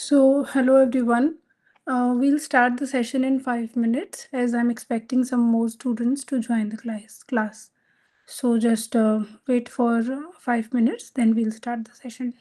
Hello everyone. We'll start the session in 5 minutes as I'm expecting some more students to join the class. So just wait for 5 minutes, then we'll start the session.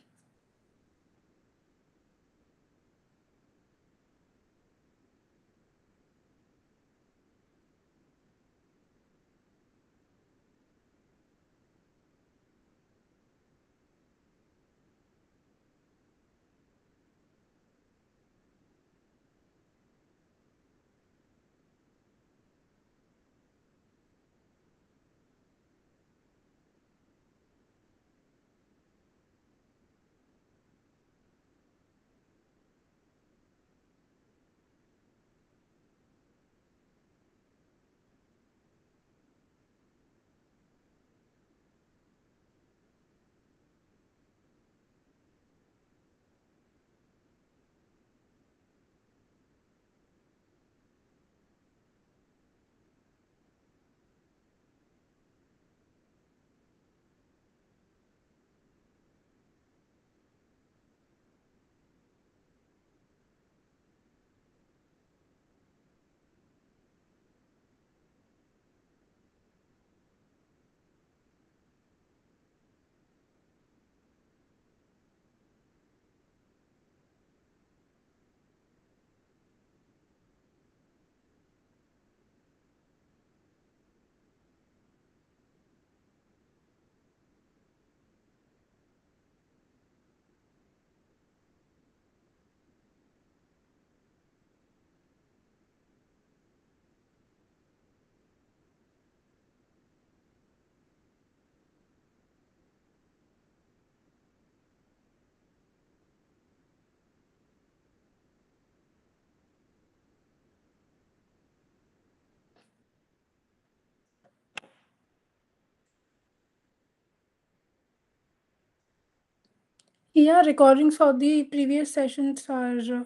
Yeah, recordings for the previous sessions are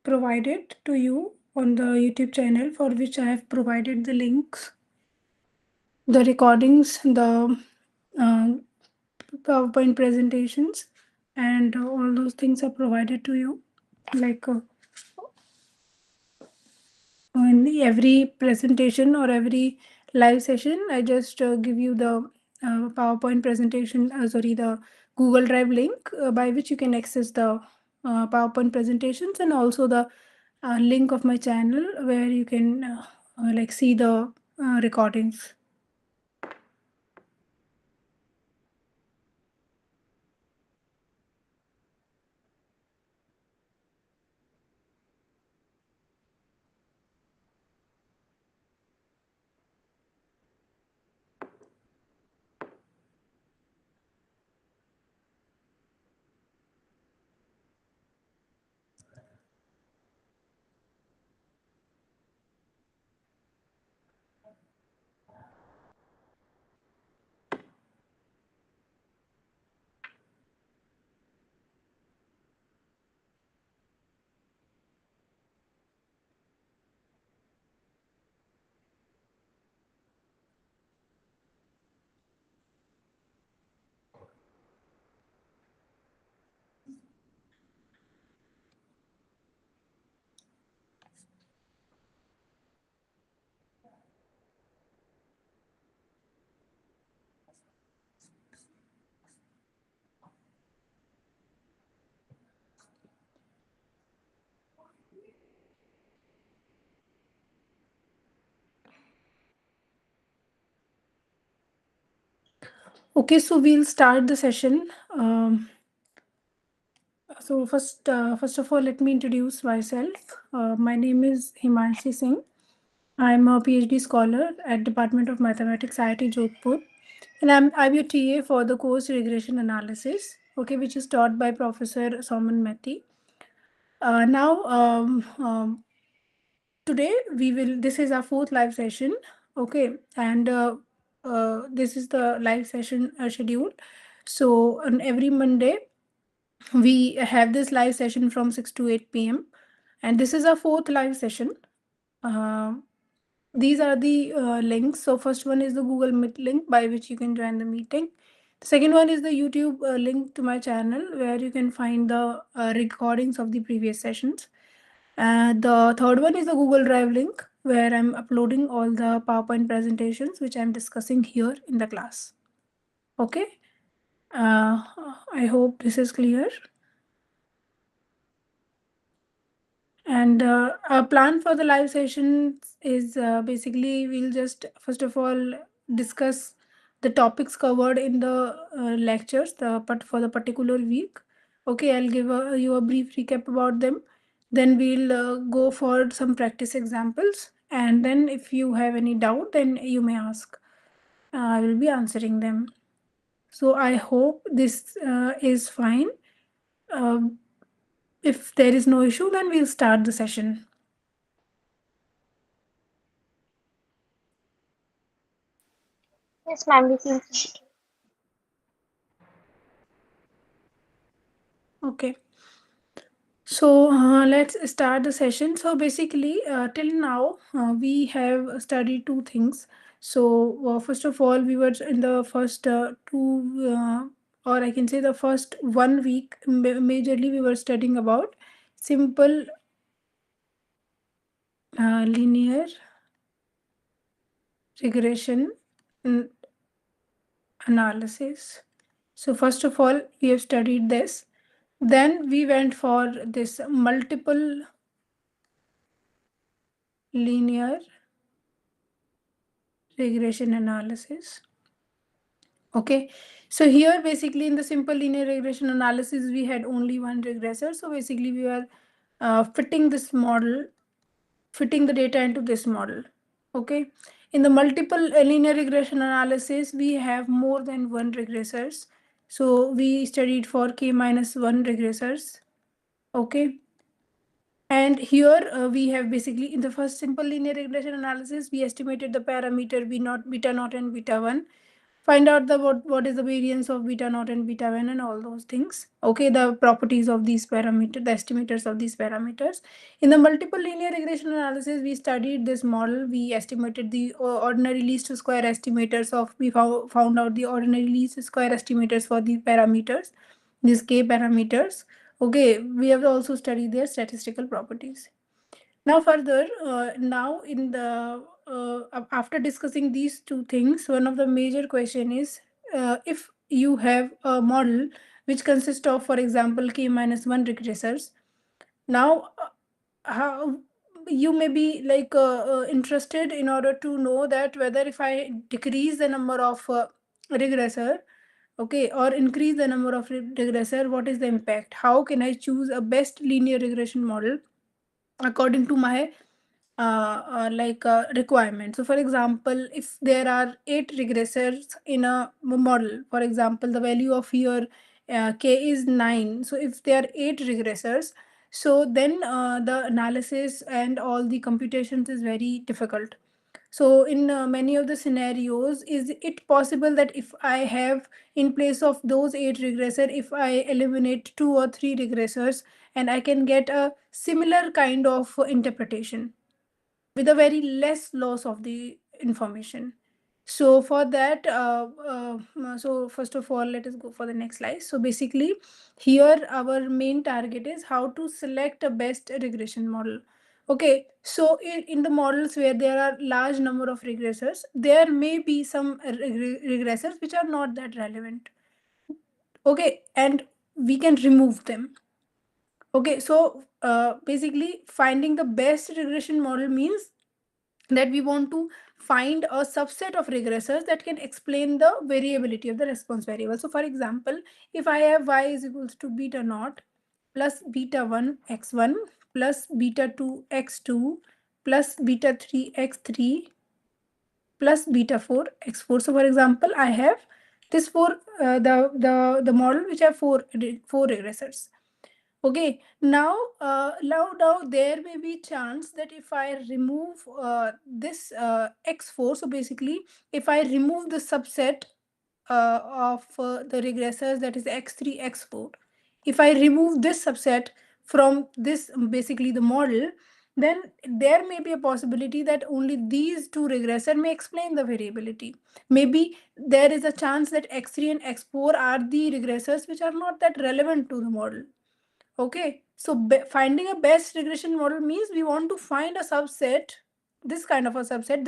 provided to you on the YouTube channel for which I have provided the links. The recordings, the uh, PowerPoint presentations, and all those things are provided to you. Like in every presentation or every live session, I just give you the PowerPoint presentation, the Google Drive link by which you can access the PowerPoint presentations, and also the link of my channel where you can see the recordings. Okay, so we'll start the session. First of all, let me introduce myself. My name is Himanshi Singh. I'm a PhD scholar at Department of Mathematics, IIT Jodhpur, and I'm your TA for the course Regression Analysis, okay, which is taught by Professor Soman Methi. Now, today this is our fourth live session, okay, and this is the live session schedule. So on every Monday, we have this live session from 6 to 8 p.m. and this is our fourth live session. Uh, these are the links. So first one is the Google Meet link by which you can join the meeting. Second one is the YouTube link to my channel where you can find the recordings of the previous sessions. The third one is the Google Drive link where I'm uploading all the PowerPoint presentations which I'm discussing here in the class. Okay. I hope this is clear. And our plan for the live session is basically we'll just first of all discuss the topics covered in the lectures but for the particular week. Okay, I'll give you a brief recap about them. Then we'll go for some practice examples, and then if you have any doubt, then you may ask. I will be answering them. So I hope this is fine. Um, if there is no issue, then we'll start the session. Yes, ma'am, we can see. Okay. So let's start the session. So basically, till now, we have studied two things. So first of all, we were in the first or I can say the first 1 week, majorly we were studying about simple linear regression mm, analysis. So first of all, we have studied this. Then we went for this multiple linear regression analysis. Okay, so here basically in the simple linear regression analysis, we had only one regressor. So basically, we are fitting this model, fitting the data into this model. Okay, in the multiple linear regression analysis, we have more than one regressors. So we studied for k minus one regressors. Okay, and here we have basically in the first simple linear regression analysis, we estimated the parameter b naught, beta naught, and beta 1. Find out the what is the variance of beta naught and beta 1 and all those things. Okay, the properties of these parameters, the estimators of these parameters. In the multiple linear regression analysis, we studied this model. We estimated the ordinary least square estimators of, we found out the ordinary least square estimators for the parameters, these k parameters. Okay, we have also studied their statistical properties. Now further, now in the after discussing these two things, one of the major question is if you have a model which consists of, for example, k minus one regressors. Now, how you may be like interested in order to know that whether if I decrease the number of regressor, okay, or increase the number of regressor, what is the impact? How can I choose a best linear regression model according to my requirement? So for example, if there are 8 regressors in a model, for example, the value of here k is 9. So if there are 8 regressors, so then the analysis and all the computations is very difficult. So in many of the scenarios, is it possible that if I have, in place of those 8 regressor, if I eliminate 2 or 3 regressors, and I can get a similar kind of interpretation with a very less loss of the information? So for that, so first of all, let us go for the next slide. So basically, here our main target is how to select a best regression model. Okay, so in the models where there are large number of regressors, there may be some regressors which are not that relevant. Okay, and we can remove them. Okay, so basically finding the best regression model means that we want to find a subset of regressors that can explain the variability of the response variable. So for example, if I have y is equals to beta naught plus beta 1 x1 plus beta 2 x2 plus beta 3 x3 plus beta 4 x4. So for example, I have this four the model which have four regressors. Okay, now there may be chance that if I remove this x4, so basically if I remove the subset of the regressors, that is x3 x4, if I remove this subset from this basically the model, then there may be a possibility that only these two regressor may explain the variability. Maybe there is a chance that X3 and X4 are the regressors which are not that relevant to the model. Okay, so finding a best regression model means we want to find a subset, this kind of a subset,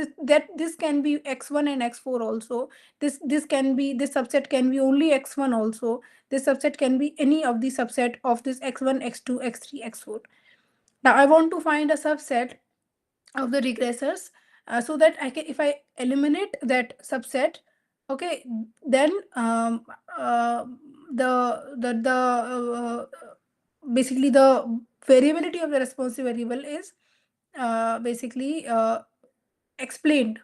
this can be X1 and X4 also. This can be, this subset can be only X1 also. This subset can be any of the subset of this X1, X2, X3, X4. Now I want to find a subset of the regressors, so that I can, if I eliminate that subset, okay, then uh, the basically the variability of the responsive variable is basically explained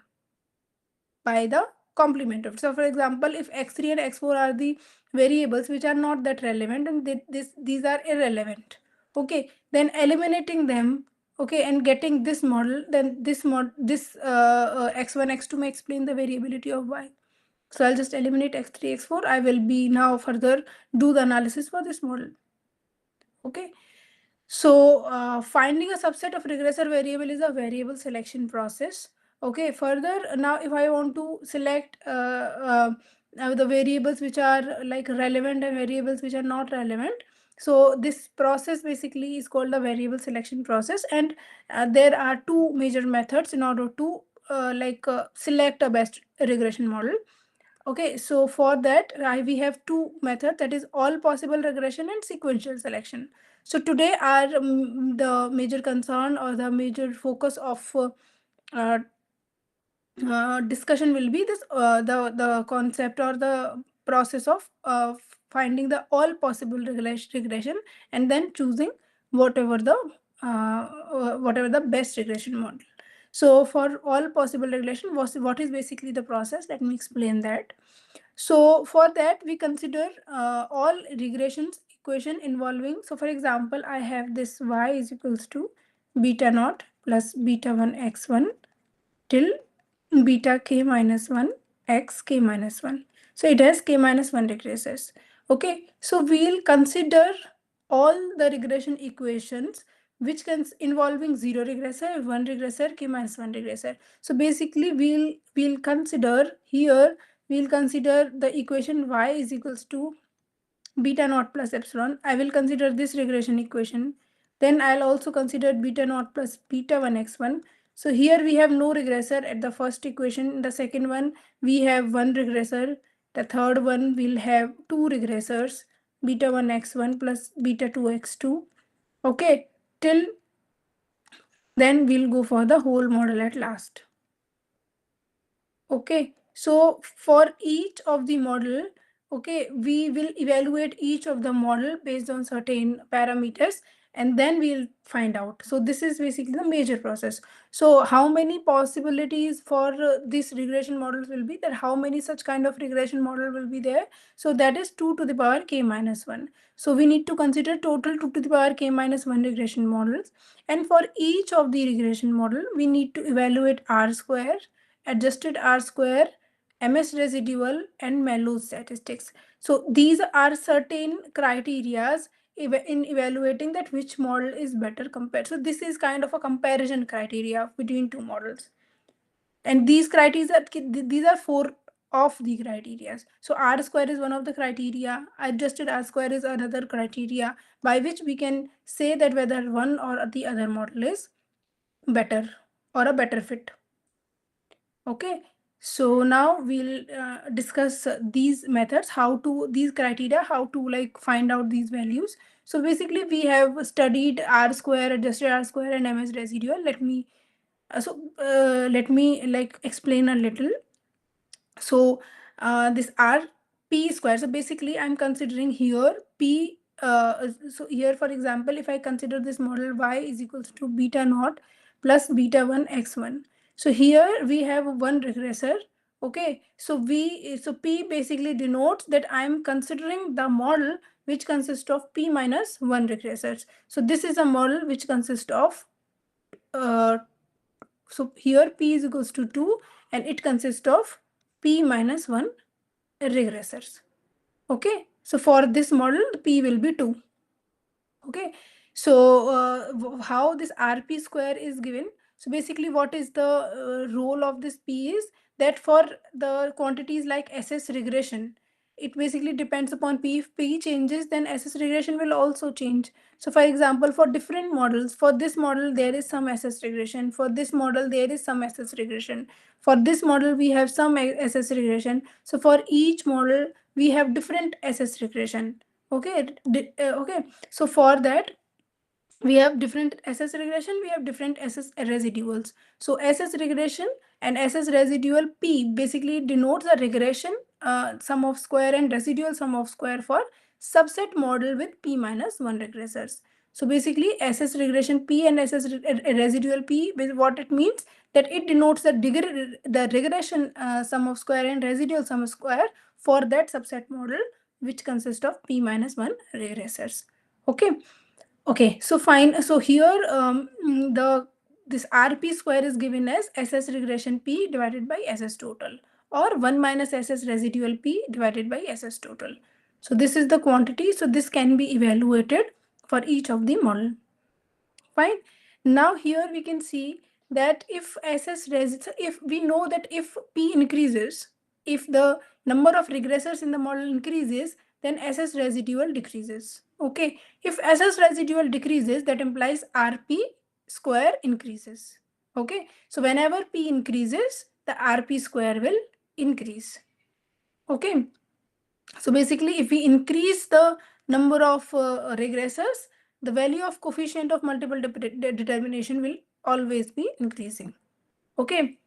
by the complement of it. So for example, if X3 and X4 are the variables which are not that relevant and these are irrelevant, okay, then eliminating them, okay, and getting this model, then this X1, X2 may explain the variability of Y. So I'll just eliminate X3, X4. I will be now further do the analysis for this model. Okay. So finding a subset of regressor variable is a variable selection process. Okay, further, now if I want to select the variables which are like relevant and variables which are not relevant, so this process basically is called the variable selection process, and there are two major methods in order to select a best regression model. Okay, so for that we have two methods, that is all possible regression and sequential selection. So today our the major concern or the major focus of uh, discussion will be this the concept or the process of finding the all possible regression and then choosing whatever the best regression model. So for all possible regression, what is basically the process? Let me explain that. So for that we consider all regressions equation involving, so for example I have this y is equals to beta naught plus beta 1 x1 till beta k minus 1 x k minus 1. So it has k minus 1 regressors. Okay, so we'll consider all the regression equations which can involving 0 regressor, 1 regressor, k minus 1 regressor. So basically we'll consider here, we'll consider the equation y is equals to beta naught plus epsilon. I will consider this regression equation. Then I'll also consider beta naught plus beta 1 x1. So here we have no regressor at the first equation. In the second one, we have one regressor. The third one will have two regressors, beta 1 x1 plus beta 2 x2. Okay, till then we'll go for the whole model at last. Okay, so for each of the model, okay, we will evaluate each of the model based on certain parameters and then we'll find out. So this is basically the major process. So how many possibilities for this regression models will be there? How many such kind of regression model will be there? So that is 2 to the power k minus 1. So we need to consider total 2 to the power k minus 1 regression models. And for each of the regression model, we need to evaluate R square, adjusted R square, MS residual, and Mallows statistics. So these are certain criterias in evaluating that which model is better compared. So this is kind of a comparison criteria between two models. And these criteria, these are four of the criteria. So R square is one of the criteria, adjusted R square is another criteria by which we can say that whether one or the other model is better or a better fit. Okay, so now we'll discuss these methods, how to, these criteria, how to like find out these values. So basically we have studied R square, adjusted R square, and MS residual. Let me like explain a little. So this R P square. So basically I'm considering here P. So here, for example, if I consider this model y is equals to beta naught plus beta 1 x1. So here we have one regressor. Okay, so P basically denotes that I'm considering the model which consists of P minus 1 regressors. So this is a model which consists of so here P is equals to 2 and it consists of P minus 1 regressors. Okay, so for this model, P will be 2. Okay, So how this RP square is given? So basically what is the role of this P is that for the quantities like SS regression, it basically depends upon P. If P changes, then SS regression will also change. So for example, for different models, for this model there is some SS regression, for this model there is some SS regression, for this model we have some SS regression. So for each model we have different SS regression. Okay, okay. So for that we have different SS regression, we have different SS residuals. So SS regression and SS residual P basically denotes a regression sum of square and residual sum of square for subset model with P minus 1 regressors. So basically SS regression P and SS residual P, what it means that it denotes the regression sum of square and residual sum of square for that subset model which consists of P minus 1 regressors. Okay. Okay, so fine. So here this RP square is given as SS regression P divided by SS total, or 1 minus SS residual P divided by SS total. So this is the quantity. So this can be evaluated for each of the model. Fine. Now here we can see that if if we know that if P increases, if the number of regressors in the model increases, then SS residual decreases. Okay. If SS residual decreases, that implies RP square increases. Okay. So whenever P increases, the RP square will increase. Okay. So basically, if we increase the number of regressors, the value of coefficient of multiple determination will always be increasing. Okay.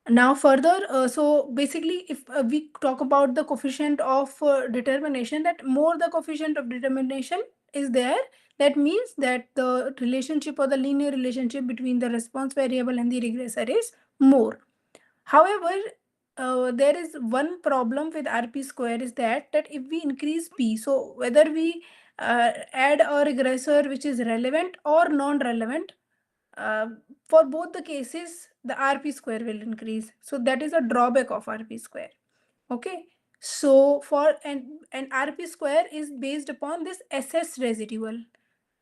Now further, so basically, if we talk about the coefficient of determination, that more the coefficient of determination is there, that means that the relationship or the linear relationship between the response variable and the regressor is more. However, there is one problem with RP square is that if we increase P, so whether we add a regressor which is relevant or non-relevant, uh, for both the cases, the RP square will increase. So that is a drawback of RP square. Okay. So for and RP square is based upon this SS residual.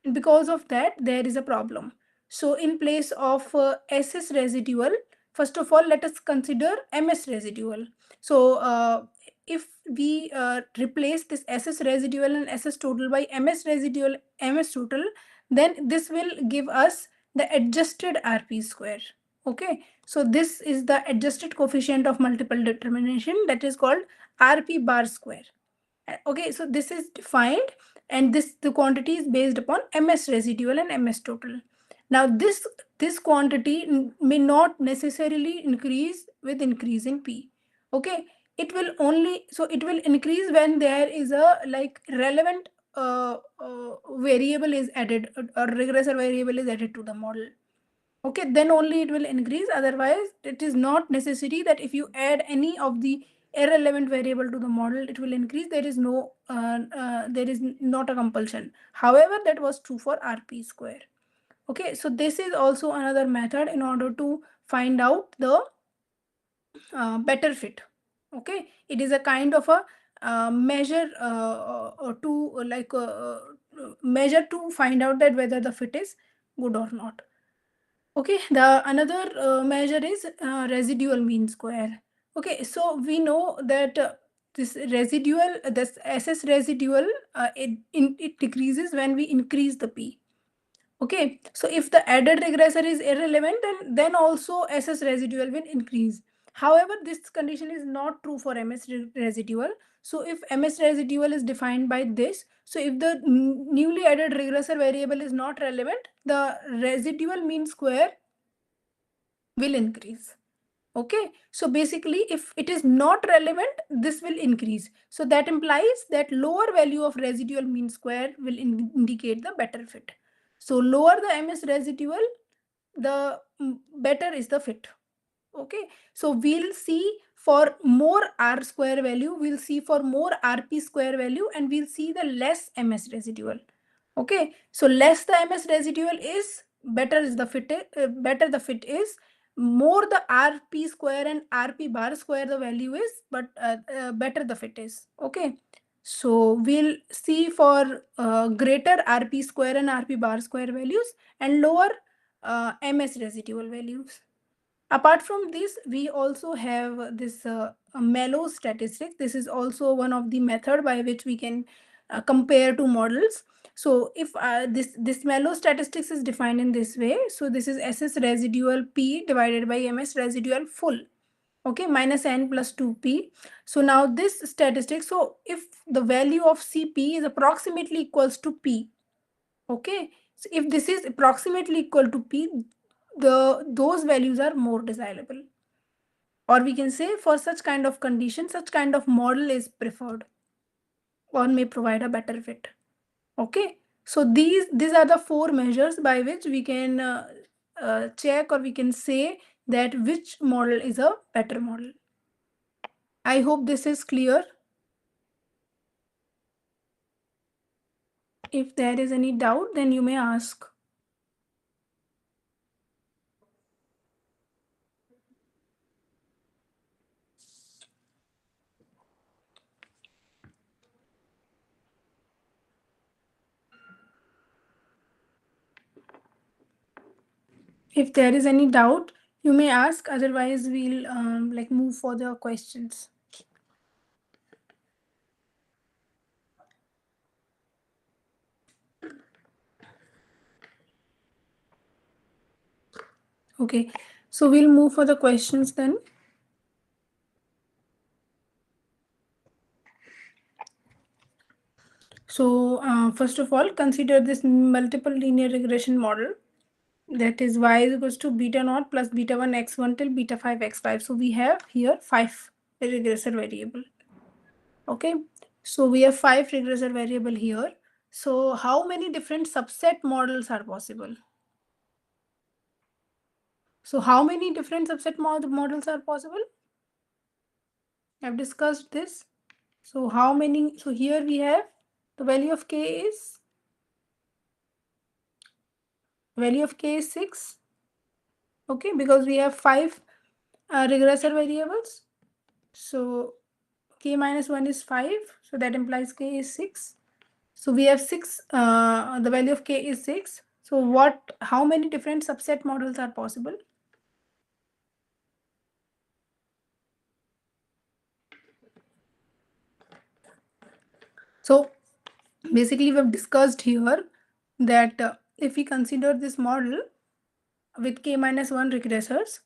And because of that, there is a problem. So in place of SS residual, first of all, let us consider MS residual. So if we replace this SS residual and SS total by MS residual, MS total, then this will give us the adjusted RP square. Okay, so this is the adjusted coefficient of multiple determination, that is called RP bar square. Okay, so this is defined, and the quantity is based upon MS residual and MS total. Now this quantity may not necessarily increase with increase in P. Okay, it will only, so it will increase when there is a like relevant variable is added, or regressor variable is added to the model. Okay, then only it will increase. Otherwise, it is not necessary that if you add any of the irrelevant variable to the model, it will increase. There is no, there is not a compulsion. However, that was true for RP square. Okay, so this is also another method in order to find out the better fit. Okay, it is a kind of a measure to measure to find out that whether the fit is good or not. Okay, the another measure is residual mean square. Okay, so we know that this residual, this SS residual, it decreases when we increase the P. Okay, so if the added regressor is irrelevant, then also SS residual will increase. However, this condition is not true for MS residual. So if MS residual is defined by this, so if the newly added regressor variable is not relevant, the residual mean square will increase. Okay, so basically if it is not relevant, this will increase. So that implies that lower value of residual mean square will indicate the better fit. So lower the MS residual, the better is the fit. Okay, so we'll see for more R square value, we'll see for more RP square value, and we'll see the less MS residual. Okay, so less the MS residual is, better is the fit, better the fit is, more the RP square and RP bar square the value is, but better the fit is. Okay, So we'll see for greater RP square and RP bar square values and lower MS residual values. Apart from this, we also have this mellow statistics. This is also one of the method by which we can compare two models. So if this mellow statistics is defined in this way, so this is SS residual P divided by MS residual full. Okay, minus n plus 2p. So now this statistic, so if the value of Cp is approximately equals to p, okay, so if this is approximately equal to p, those values are more desirable, or we can say for such kind of condition, such kind of model is preferred or may provide a better fit. Okay, so these are the four measures by which we can check, or we can say that which model is a better model. I hope this is clear. If there is any doubt, then you may ask. If there is any doubt, you may ask. Otherwise, we'll like move for the questions. Okay, so we'll move for the questions then. So first of all, consider this multiple linear regression model. That is y is equals to beta naught plus beta 1 x1 till beta 5 x5. So we have here 5 regressor variable. Okay, so we have 5 regressor variable here. So how many different subset models are possible? So how many different subset models are possible? I've discussed this. So how many? So here we have the value of k is 6. Okay, because we have 5 regressor variables. So k minus 1 is 5. So that implies k is 6. So we have 6. The value of k is 6. So how many different subset models are possible? So basically we've discussed here that if we consider this model with k minus 1 regressors,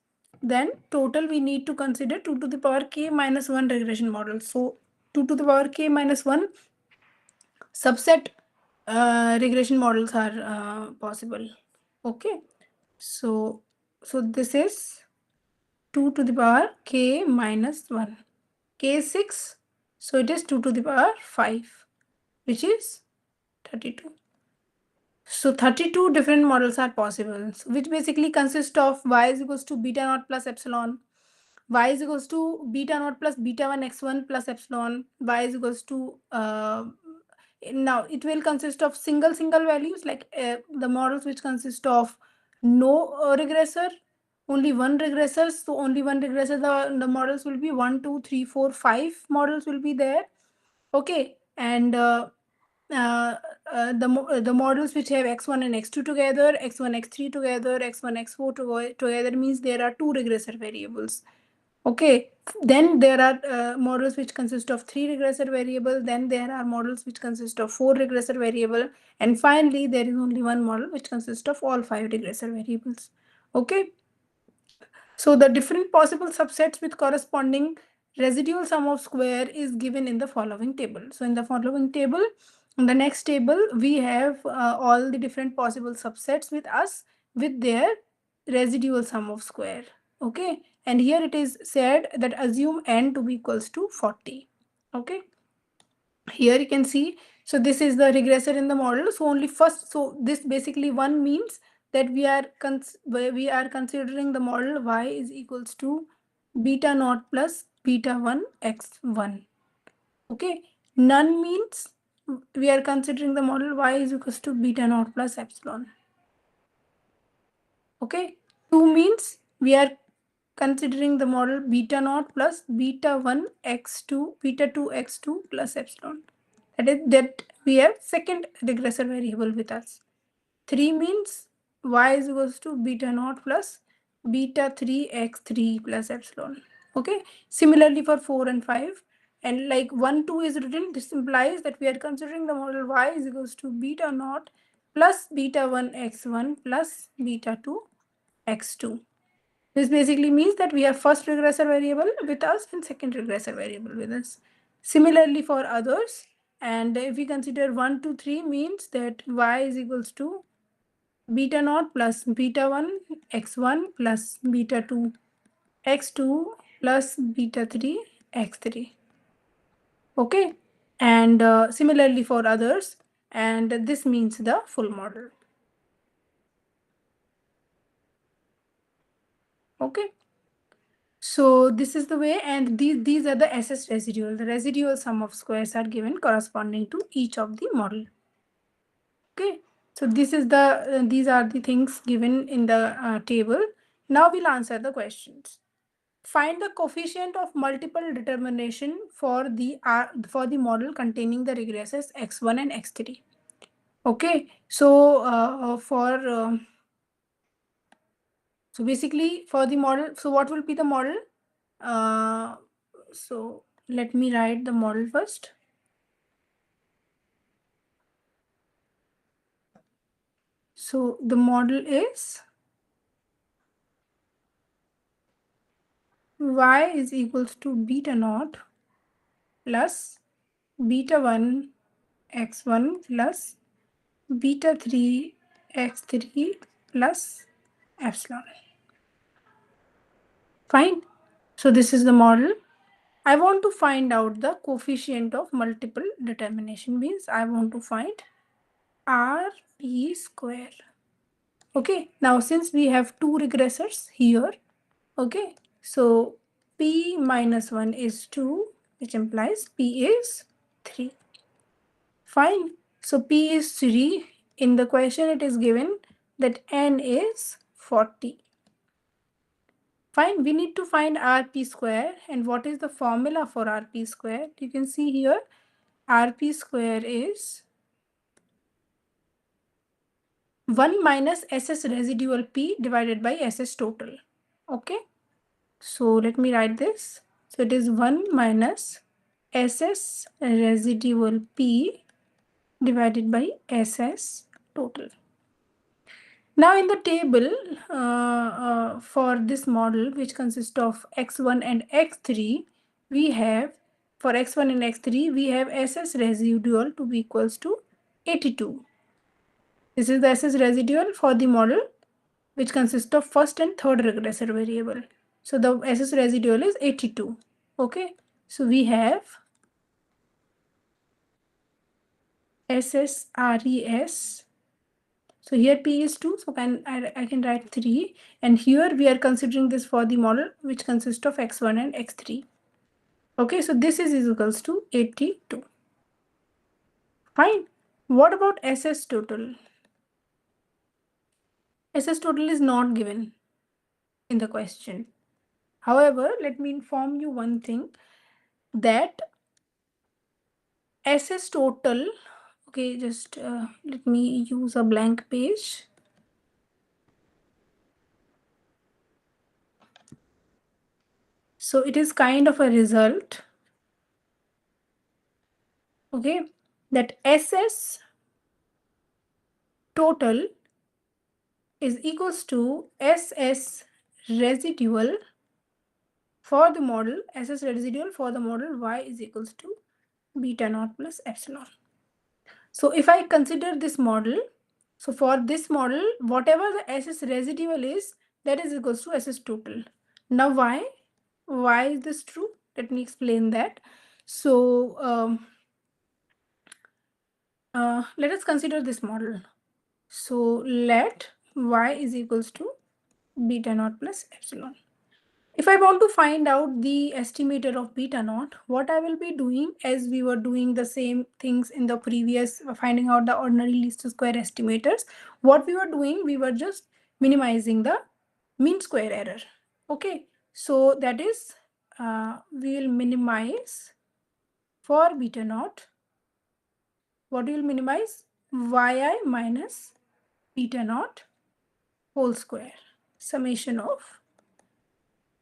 then total we need to consider 2 to the power k minus 1 regression models. So 2 to the power k minus 1 subset regression models are possible. Okay, so this is 2 to the power k minus 1. K is 6, so it is 2 to the power 5, which is 32. So 32 different models are possible, which basically consist of y is equals to beta naught plus epsilon, y is equals to beta naught plus beta 1 x1 plus epsilon, y is equals to now it will consist of single values, like the models which consist of no regressor, only one regressor. So only one regressor, the models will be 1 2 3 4 5 models will be there. Okay, and the models which have x1 and x2 together, x1 x3 together, x1 x4 together means there are two regressor variables. Okay, then there are models which consist of 3 regressor variable, then there are models which consist of 4 regressor variable, and finally there is only one model which consists of all 5 regressor variables. Okay, so the different possible subsets with corresponding residual sum of square is given in the following table. So in the following table, in the next table, we have all the different possible subsets with us with their residual sum of square. Okay, and here it is said that assume n to be equals to 40. Okay, here you can see, so this is the regressor in the model. So only first, so this basically one means that we are considering the model y is equals to beta naught plus beta 1 x1. Okay, none means we are considering the model y is equals to beta naught plus epsilon. Okay, 2 means we are considering the model beta naught plus beta 1 x2, beta 2 x2 plus epsilon. that we have second regressor variable with us. 3 means y is equals to beta naught plus beta 3 x3 plus epsilon. Okay. Similarly for 4 and 5. And like 1, 2 is written, this implies that we are considering the model y is equals to beta naught plus beta 1 x1 plus beta 2 x2. This basically means that we have first regressor variable with us and second regressor variable with us. Similarly for others, and if we consider 1, 2, 3 means that y is equals to beta naught plus beta 1 x1 plus beta 2 x2 plus beta 3 x3. Okay, and similarly for others, and this means the full model. Okay. So this is the way, and these are the SS residual. The residual sum of squares are given corresponding to each of the model. Okay, so this is the these are the things given in the table. Now we'll answer the questions. Find the coefficient of multiple determination for the model containing the regressors x1 and x3. Okay, so so basically for the model, so what will be the model? So let me write the model first. So the model is y is equals to beta naught plus beta 1 x1 plus beta 3 x3 plus epsilon. Fine. So this is the model. I want to find out the coefficient of multiple determination, means I want to find RP square. Okay, now since we have two regressors here, okay, so P minus 1 is 2, which implies P is 3. Fine. So P is 3. In the question, it is given that N is 40. Fine. We need to find RP square. And what is the formula for RP square? You can see here, RP square is 1 minus SS residual P divided by SS total. Okay. So let me write this. So it is 1 minus SS residual P divided by SS total. Now in the table for this model, which consists of x1 and x3, we have for x1 and x3, we have SS residual to be equals to 82. This is the SS residual for the model which consists of first and third regressor variable. So the SS residual is 82. Okay, so we have SSRES. So here P is 2, so I can write 3. And here we are considering this for the model which consists of x1 and x3. Okay, so this is equals to 82. Fine. What about SS total? SS total is not given in the question. However, let me inform you one thing, that SS total, okay, just let me use a blank page. So it is kind of a result, okay, that SS total is equals to SS residual for the model, SS residual for the model y is equals to beta naught plus epsilon. So if I consider this model, so for this model, whatever the SS residual is, that is equals to SS total. Now why? Why is this true? Let me explain that. So let us consider this model. So let y is equals to beta naught plus epsilon. If I want to find out the estimator of beta naught, what I will be doing, as we were doing the same things in the previous finding out the ordinary least square estimators, what we were doing, we were just minimizing the mean square error. Okay, so that is we will minimize for beta naught What you will minimize? Yi minus beta naught whole square, summation of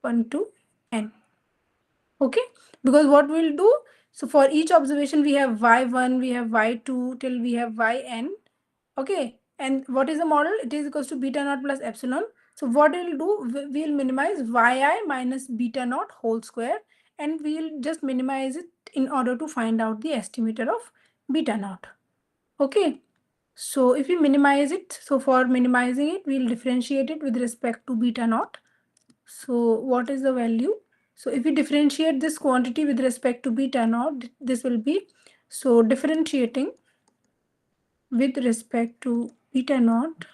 1 to n. Okay, because what we'll do, so for each observation we have y1, we have y2 till we have yn. Okay, and what is the model? It is equals to beta naught plus epsilon. So what we'll do, we'll minimize yi minus beta naught whole square, and we'll just minimize it in order to find out the estimator of beta naught. Okay, so if we minimize it, so for minimizing it, we'll differentiate it with respect to beta naught. So what is the value? So if we differentiate this quantity with respect to beta naught, this will be, so differentiating with respect to beta naught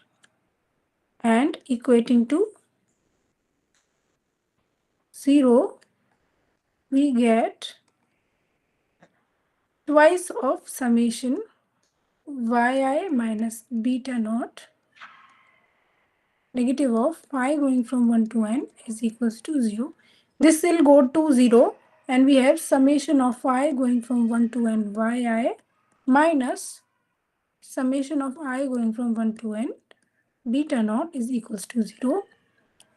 and equating to 0, we get twice of summation yi minus beta naught negative of y going from 1 to n is equals to 0. This will go to 0 and we have summation of y going from 1 to n yi minus summation of I going from 1 to n beta naught is equals to 0,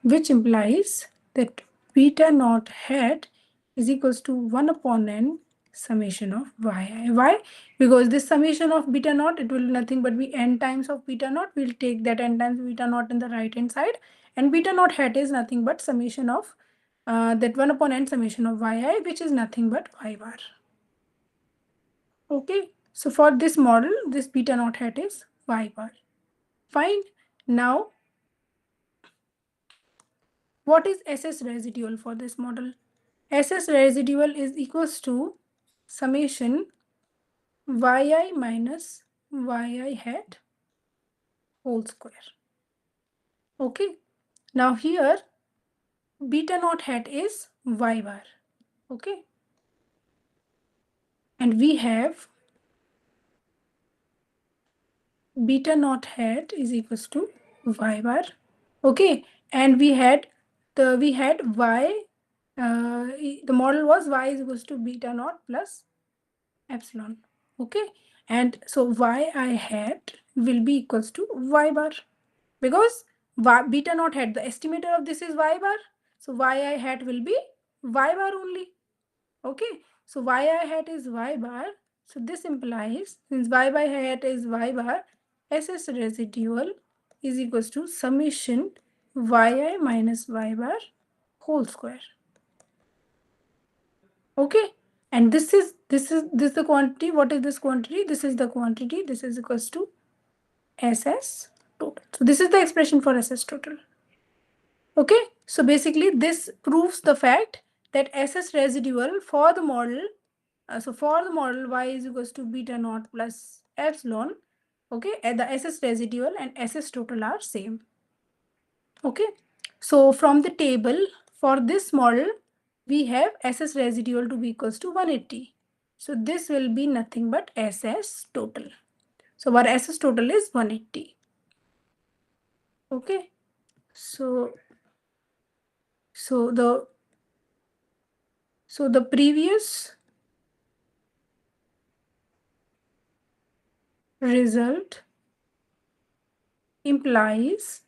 which implies that beta naught hat is equals to 1 upon n summation of yi. Why? Because this summation of beta naught, it will nothing but be n times of beta naught. We'll take that n times beta naught in the right hand side, and beta naught hat is nothing but summation of that 1 upon n summation of yi, which is nothing but y bar. Okay, so for this model, this beta naught hat is y bar. Fine. Now, what is SS residual for this model? SS residual is equals to summation yi minus yi hat whole square. Okay. Now here, beta naught hat is y bar. Okay. And we have beta naught hat is equals to y bar. Okay. And we had y, the model was y is equals to beta naught plus epsilon. Okay, and so yi hat will be equals to y bar, because beta naught hat, the estimator of this is y bar, so yi hat will be y bar only. Okay, so yi hat is y bar, so this implies, since y hat is y bar, SS residual is equals to summation yi minus y bar whole square. Okay, and this is the quantity. What is this quantity? This is the quantity. This is equals to SS total. So this is the expression for SS total. Okay, so basically this proves the fact that SS residual for the model, so for the model y is equals to beta naught plus epsilon. Okay, and the SS residual and SS total are same. Okay, so from the table for this model, we have SS residual to be equals to 180. So this will be nothing but SS total. So our SS total is 180. Okay, so the previous result implies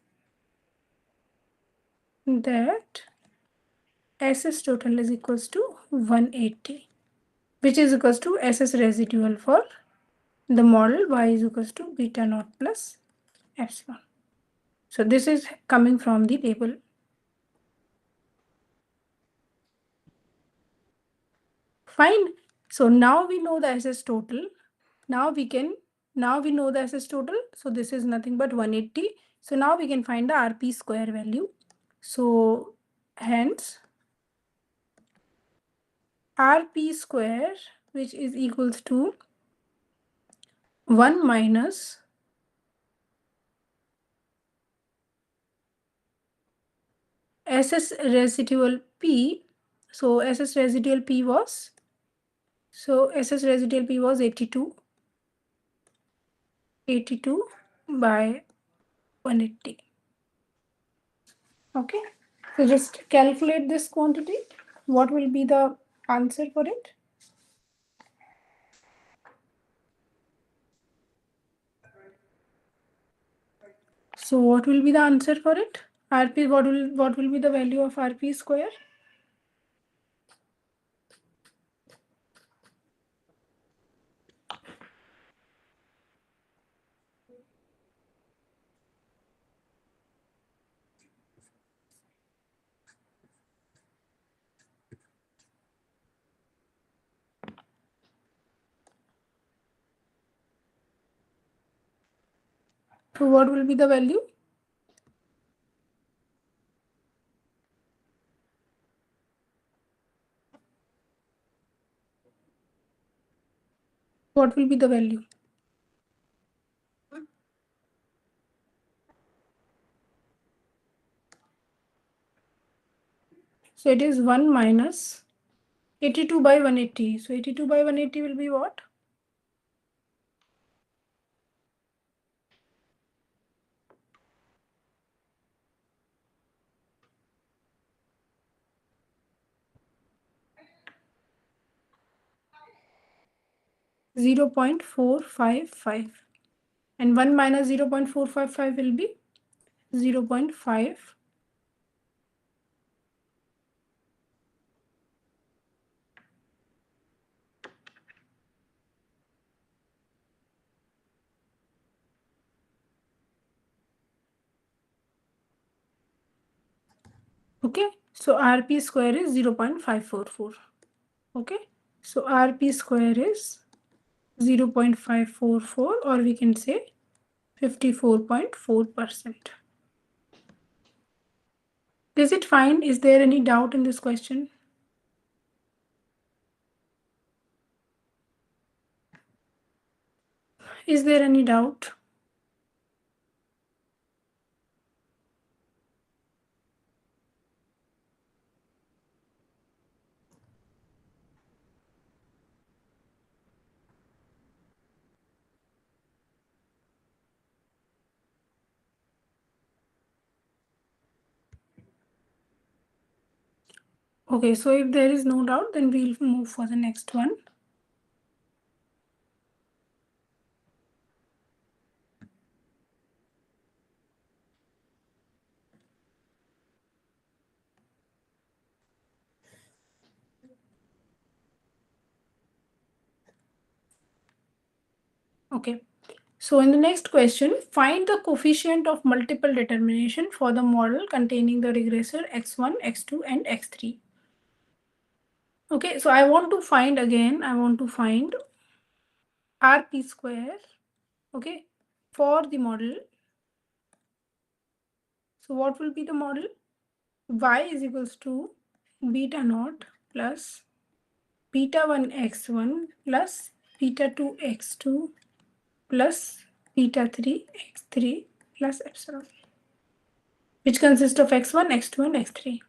that SS total is equals to 180, which is equals to SS residual for the model y is equals to beta naught plus epsilon. So this is coming from the table. Fine. So now we know the SS total. Now we know the SS total. So this is nothing but 180. So now we can find the RP square value. So hence RP square, which is equals to 1 minus SS residual P. So SS residual P was, SS residual P was 82 by 180. Okay, so just calculate this quantity. What will be the answer for it? So what will be the answer for it? RP, what will be the value of RP square? So what will be the value? What will be the value? So it is 1 minus 82 by 180. So 82 by 180 will be what? Zero 0.455. And 1 minus 0.455 will be 0.5. Okay, so RP square is 0.544. Okay, so RP square is 0.544, or we can say 54.4%. Is it fine? Is there any doubt in this question? Is there any doubt? Okay, so if there is no doubt, then we'll move for the next one. Okay, so in the next question, find the coefficient of multiple determination for the model containing the regressor x1, x2, and x3. Okay, so I want to find RP square, okay, for the model. So what will be the model? Y is equals to beta naught plus beta 1 x1 plus beta 2 x2 plus beta 3 x3 plus epsilon, which consists of x1, x2, and x3.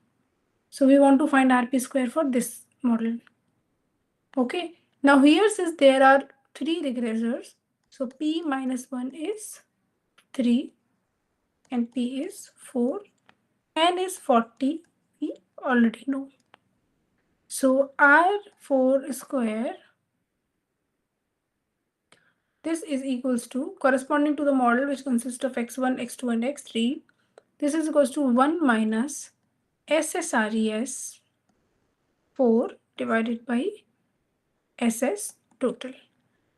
So we want to find RP square for this model. Okay, now here says there are 3 regressors. So P minus 1 is 3 and P is 4. N is 40, we already know. So R4 square, this is equals to, corresponding to the model which consists of x1, x2, and x3, this is equals to 1 minus SSRES 4 divided by SS total.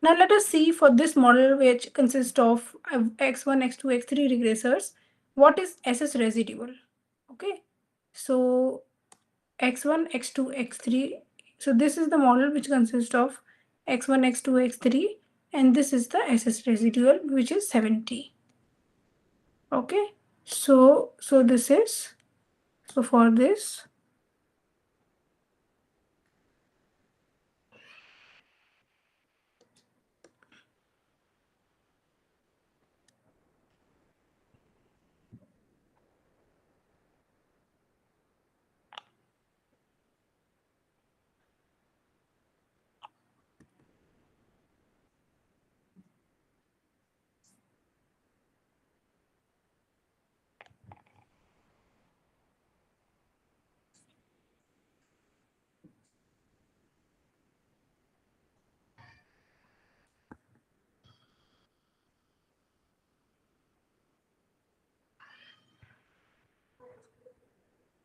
Now let us see for this model which consists of x1, x2, x3 regressors, what is SS residual? Okay, so x1, x2, x3. So this is the model which consists of x1, x2, x3, and this is the SS residual, which is 70. Okay, so this is, so for this,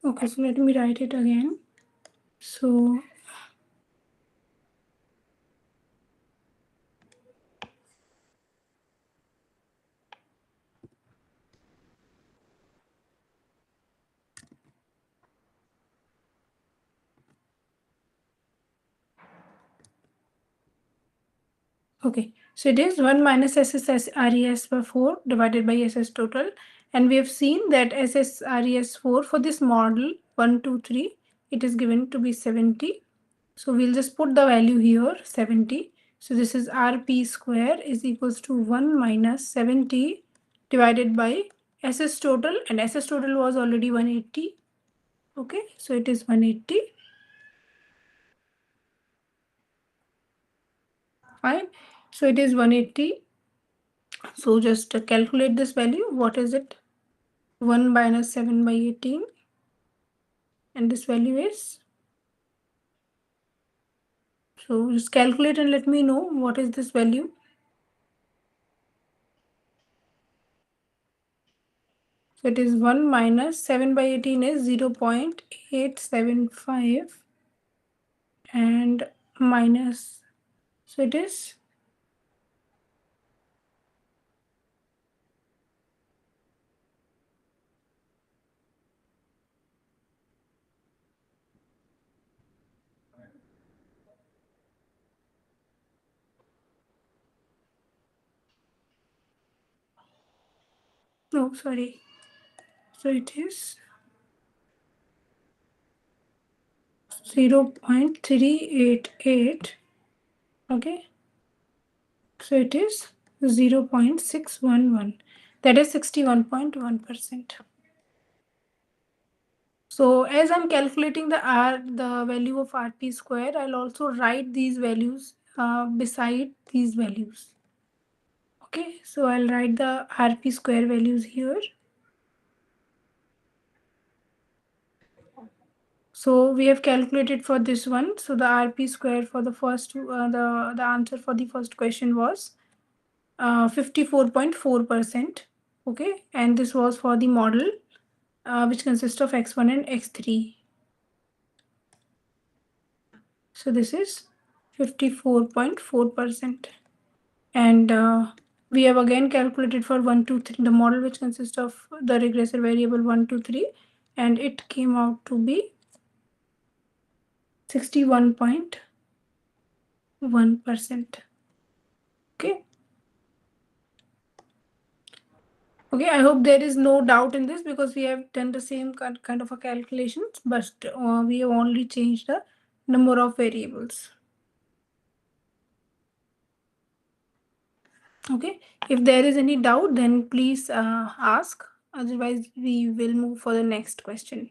Okay, so let me write it again. So okay, so it is 1 minus SS RES by 4 divided by SS total. And we have seen that SS RES 4 for this model 1, 2, 3, it is given to be 70. So we'll just put the value here 70. So this is RP square is equals to 1 minus 70 divided by SS total, and SS total was already 180. Okay, so it is 180. Fine. So it is 180. So just calculate this value. What is it? 1 minus 7 by 18. And this value is. So just calculate and let me know what is this value. So it is 1 minus 7 by 18 is 0.875 and minus. So it is. No, sorry. So it is 0.388. Okay. So it is 0.611. That is 61.1%. So as I'm calculating the value of RP square, I'll also write these values beside these values. Okay, so I'll write the RP square values here. So we have calculated for this one. So the RP square for the first, the answer for the first question was 54.4%. Okay, and this was for the model which consists of X1 and X3. So this is 54.4%. And we have again calculated for 1, 2, 3, the model which consists of the regressor variable 1, 2, 3, and it came out to be 61.1%. Okay. Okay, I hope there is no doubt in this because we have done the same kind of a calculations, but we have only changed the number of variables. Okay, if there is any doubt, then please ask. Otherwise, we will move for the next question.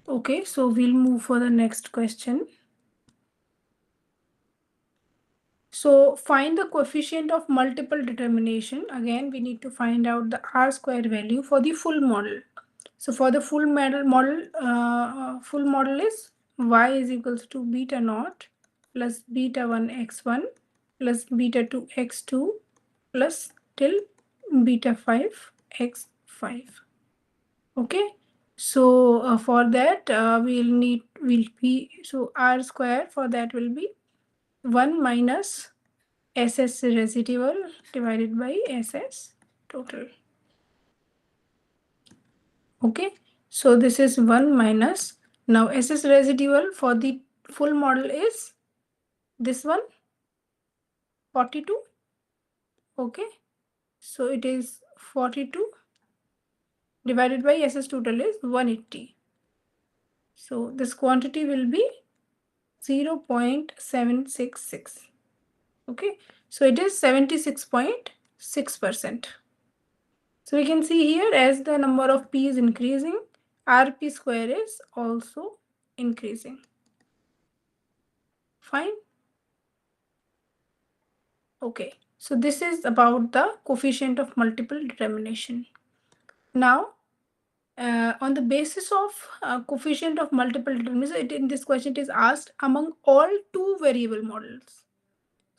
Okay, so we'll move for the next question. So find the coefficient of multiple determination. Again, we need to find out the R square value for the full model. So for the full model is y is equals to beta naught plus beta 1 x1 plus beta 2 x2 plus till beta 5 x5. Okay, so for that so R square for that will be 1 minus SS residual divided by SS total. Okay, so this is 1 minus, now SS residual for the full model is this one 42. Okay, so it is 42 divided by SS total is 180. So this quantity will be 0.766. Okay, so it is 76.6%. So we can see here as the number of P is increasing, RP square is also increasing. Fine. Okay, so this is about the coefficient of multiple determination. Now, on the basis of coefficient of multiple determination, in this question it is asked among all two variable models.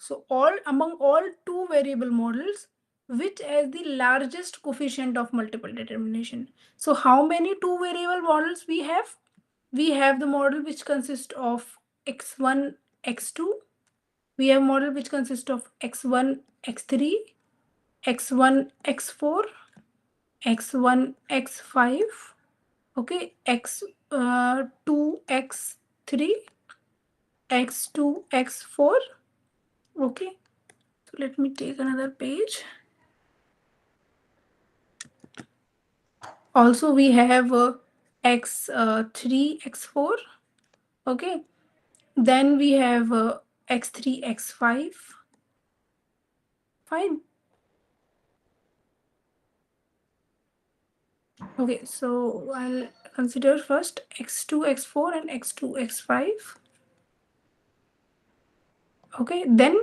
So among all two variable models, which has the largest coefficient of multiple determination? So how many two variable models we have? We have the model which consists of x1, x2. We have model which consists of x1, x3, x1, x4, x1, x5, okay, x2, x3, x2, x4, okay. So let me take another page. Also, we have x3, x4, okay. Then we have x3, x5, fine. Okay, so I'll consider first x2, x4 and x2, x5. Okay, then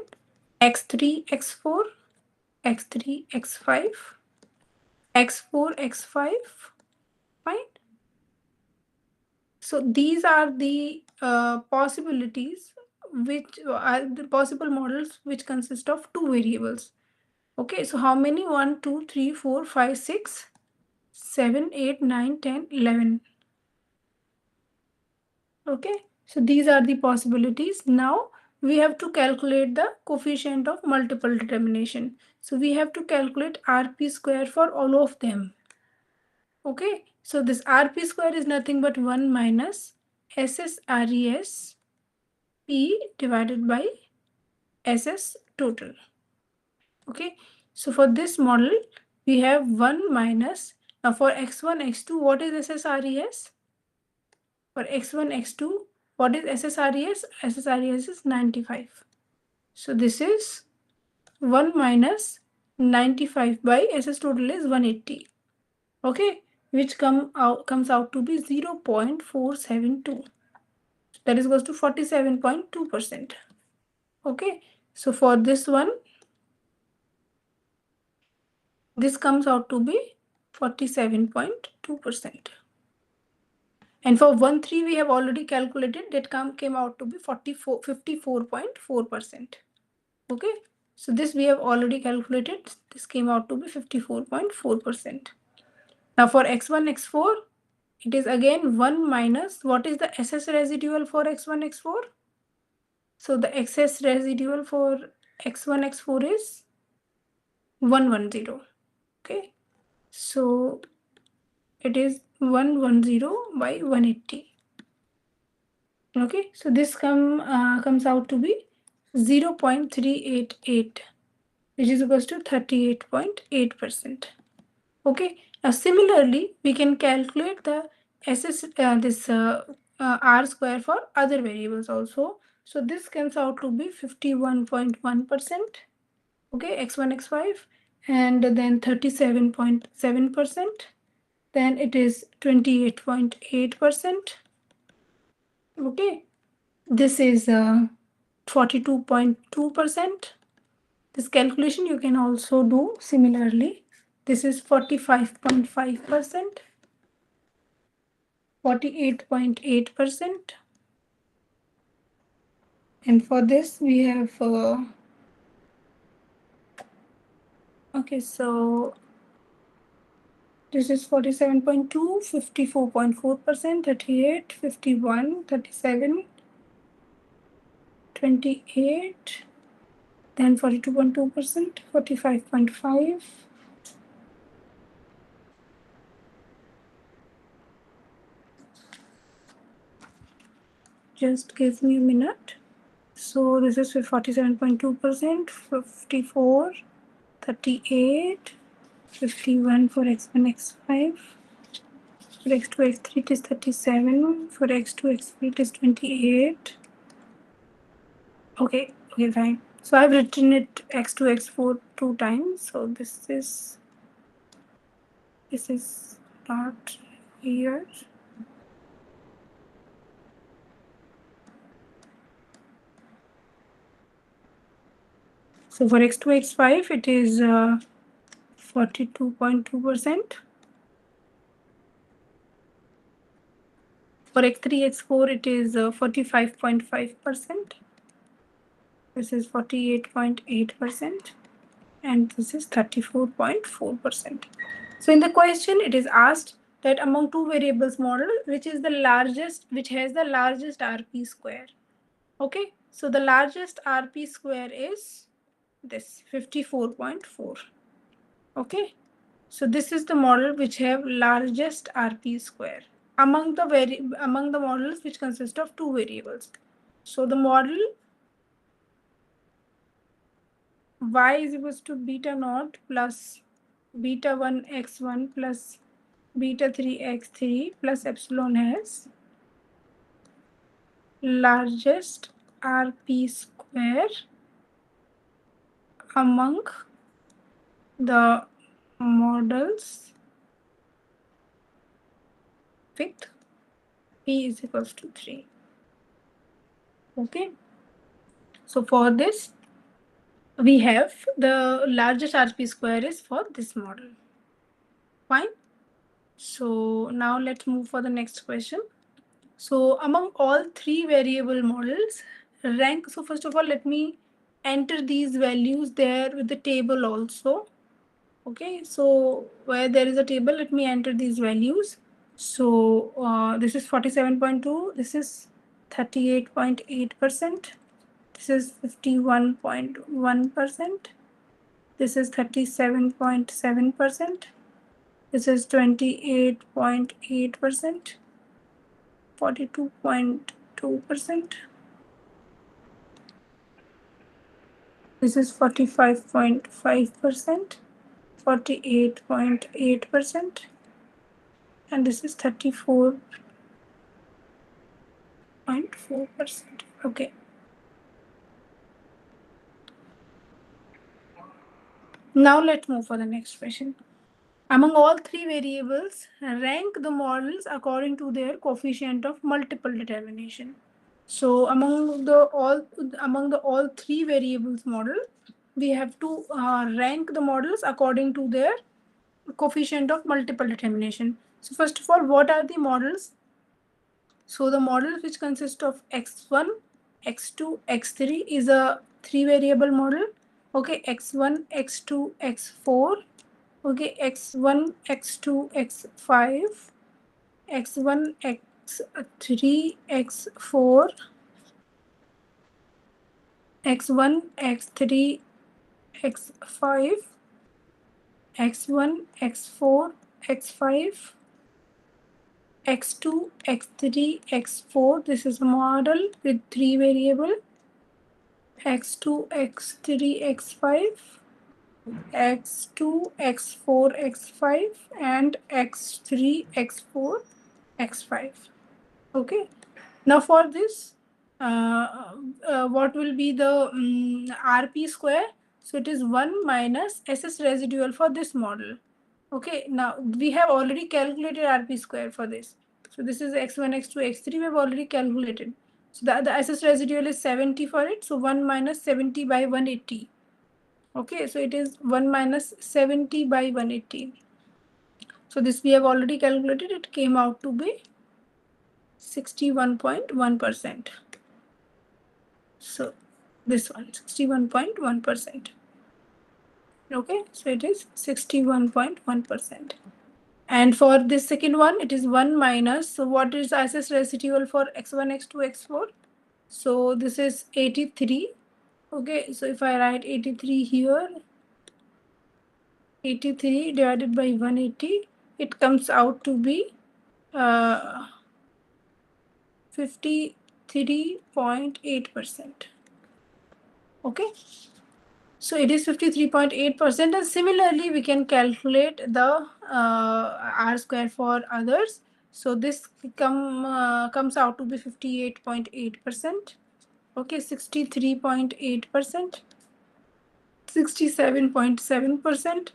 x3, x4, x3, x5, x4, x5, fine. So these are the possibilities which are the possible models which consist of two variables. Okay, so how many? 1, 2, 3, 4, 5, 6, 7, 8, 9, 10, 11. Okay, so these are the possibilities. Now we have to calculate the coefficient of multiple determination. So we have to calculate RP square for all of them. Okay, so this RP square is nothing but 1 minus SSRES P divided by SS total. Okay, so for this model, we have 1 minus, now for x1, x2, what is SSRES? For x1, x2, what is SSRES? SSRES is 95. So this is 1 minus 95 by SS total is 180. Okay, which comes out to be 0.472. That is goes to 47.2%. Okay, so for this one, this comes out to be 47.2%. And for 1, 3, we have already calculated that came out to be 54.4%. Okay, so this we have already calculated. This came out to be 54.4%. Now for x1, x4, it is again 1 minus, what is the SS residual for x1, x4? So the excess residual for x1, x4 is 110. Okay, so it is 110 by 180. Okay, so this comes out to be 0.388, which is equals to 38.8%. Okay, now similarly, we can calculate the R square for other variables also. So this comes out to be 51.1%. Okay, x1, x5, and then 37.7%. Then it is 28.8%. Okay, this is 42.2%. This calculation you can also do similarly. This is 45.5%, 48.8%. And for this we have, okay, so this is 47.2, 54.4%, 38, 51, 37, 28, then 42.2%, 45.5. Just give me a minute. So this is 47.2%, 54, 38, 51 for x1, x5. For x2, x3 it is 37. For x2, x3 it is 28. Okay, fine. So I've written it x2, x4 two times. So this is not here. So for x2, x5 it is 42.2%. For x3, x4 it is 45.5%. This is 48.8%. And this is 34.4%. So in the question, it is asked that among two variables model, which has the largest RP square. Okay, so the largest RP square is this 54.4. Okay, so this is the model which have largest RP square among the models which consist of two variables. So the model y is equals to beta naught plus beta 1 x1 plus beta 3 x3 plus epsilon has largest RP square among the models with p is equals to 3. Okay, so for this we have the largest RP square is for this model. Fine. So now let's move for the next question. So among all three variable models, rank. So first of all, let me enter these values there with the table also. Okay, so where there is a table, let me enter these values. So this is 47.2, this is 38.8%, this is 51.1%, this is 37.7%, this is 28.8%, 42.2%. This is 45.5%, 48.8%, and this is 34.4%. Okay. Now let's move for the next question. Among all three variables, rank the models according to their coefficient of multiple determination. So among the all three variables model, we have to rank the models according to their coefficient of multiple determination. So first of all, what are the models? So the model which consists of x1, x2, x3 is a three variable model. Okay, x1, x2, x4. Okay, x1, x2, x5, x1, x3, x4, x1, x3, x5, x1, x4, x5, x2, x3, x4. This is a model with three variable, x2, x3, x5, x2, x4, x5, and x3, x4, x5. Okay. Now for this, what will be the RP square? So it is 1 minus SS residual for this model. Okay, now we have already calculated RP square for this. So this is x1, x2, x3 we have already calculated. So the SS residual is 70 for it. So 1 minus 70 by 180. Okay, so it is 1 minus 70 by 180. So this we have already calculated. It came out to be 61.1%. So this one, 61.1%. Okay, so it is 61.1%. And for this second one, it is 1 minus. So what is SS residual for x1, x2, x4? So this is 83. Okay, so if I write 83 here, 83 divided by 180, it comes out to be 53.8%. Okay, so it is 53.8%, and similarly we can calculate the R square for others. So this comes out to be 58.8%. Okay, 63.8%, 67.7%.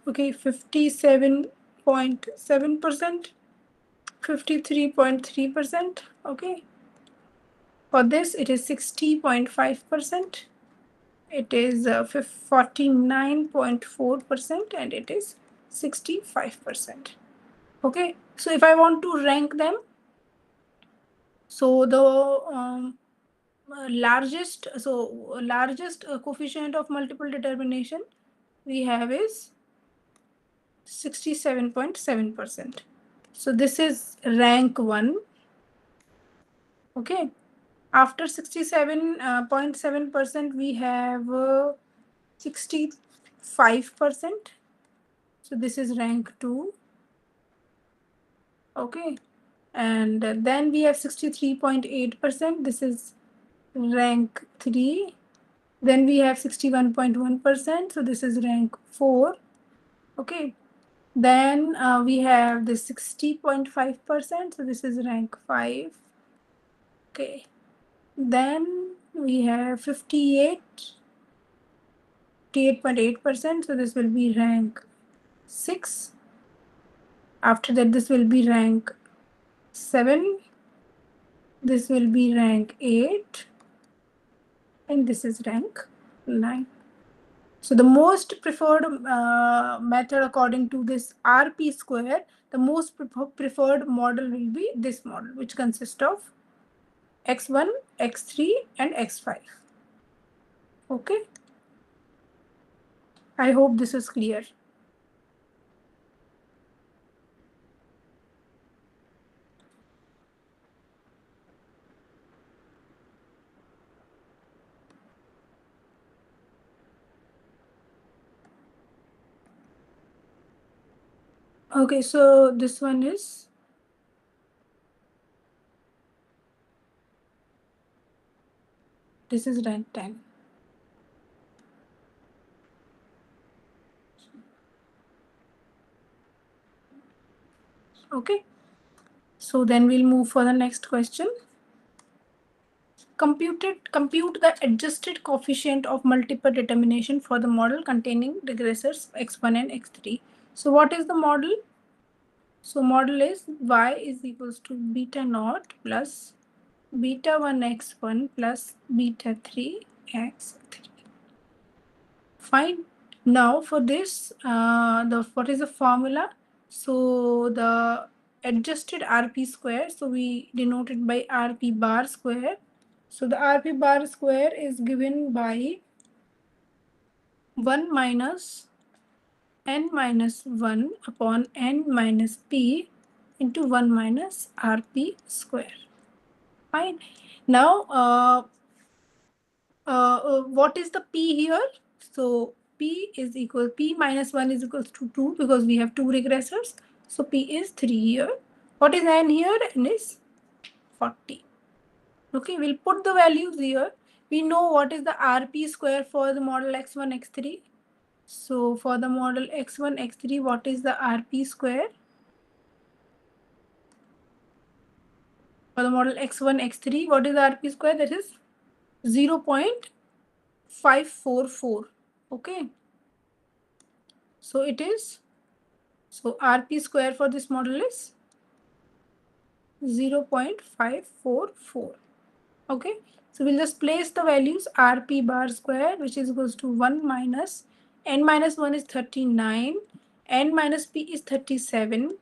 Okay, 57.7%, 53.3%. Okay, for this it is 60.5%. It is 49.4%, and it is 65%. Okay, so if I want to rank them, so the largest coefficient of multiple determination we have is 67.7%. So this is rank 1. Okay. After 67.7%, we have 65%. So this is rank 2. Okay. And then we have 63.8%. This is rank 3. Then we have 61.1%. So this is rank 4. Okay. Then we have the 60.5%. So this is rank 5. Okay. Then we have 58.8%. So this will be rank 6. After that, this will be rank 7. This will be rank 8. And this is rank 9. So the most preferred method according to this RP square, the most preferred model will be this model, which consists of x1, x3, and x5. Okay. I hope this is clear. Okay, so this one is rank 10. Okay, so then we'll move for the next question. Compute the adjusted coefficient of multiple determination for the model containing regressors x1 and x3. So what is the model? So model is y is equals to beta naught plus beta 1 x1 plus beta 3 x3. Fine. Now for this, what is the formula? So the adjusted RP square, so we denote it by RP bar square. So the RP bar square is given by 1 minus n minus 1 upon n minus p into 1 minus RP square. Fine. Now, what is the p here? So p minus 1 is equals to 2 because we have 2 regressors. So p is 3 here. What is n here? N is 40. Okay, we'll put the values here. We know what is the RP square for the model x1, x3. So for the model x1, x3, what is the RP square? For the model x1, x3, what is the RP square? That is 0.544. Okay. So it is, so RP square for this model is 0.544. Okay. So we'll just place the values RP bar square, which is equals to 1 minus n minus 1 is 39, n minus p is 37.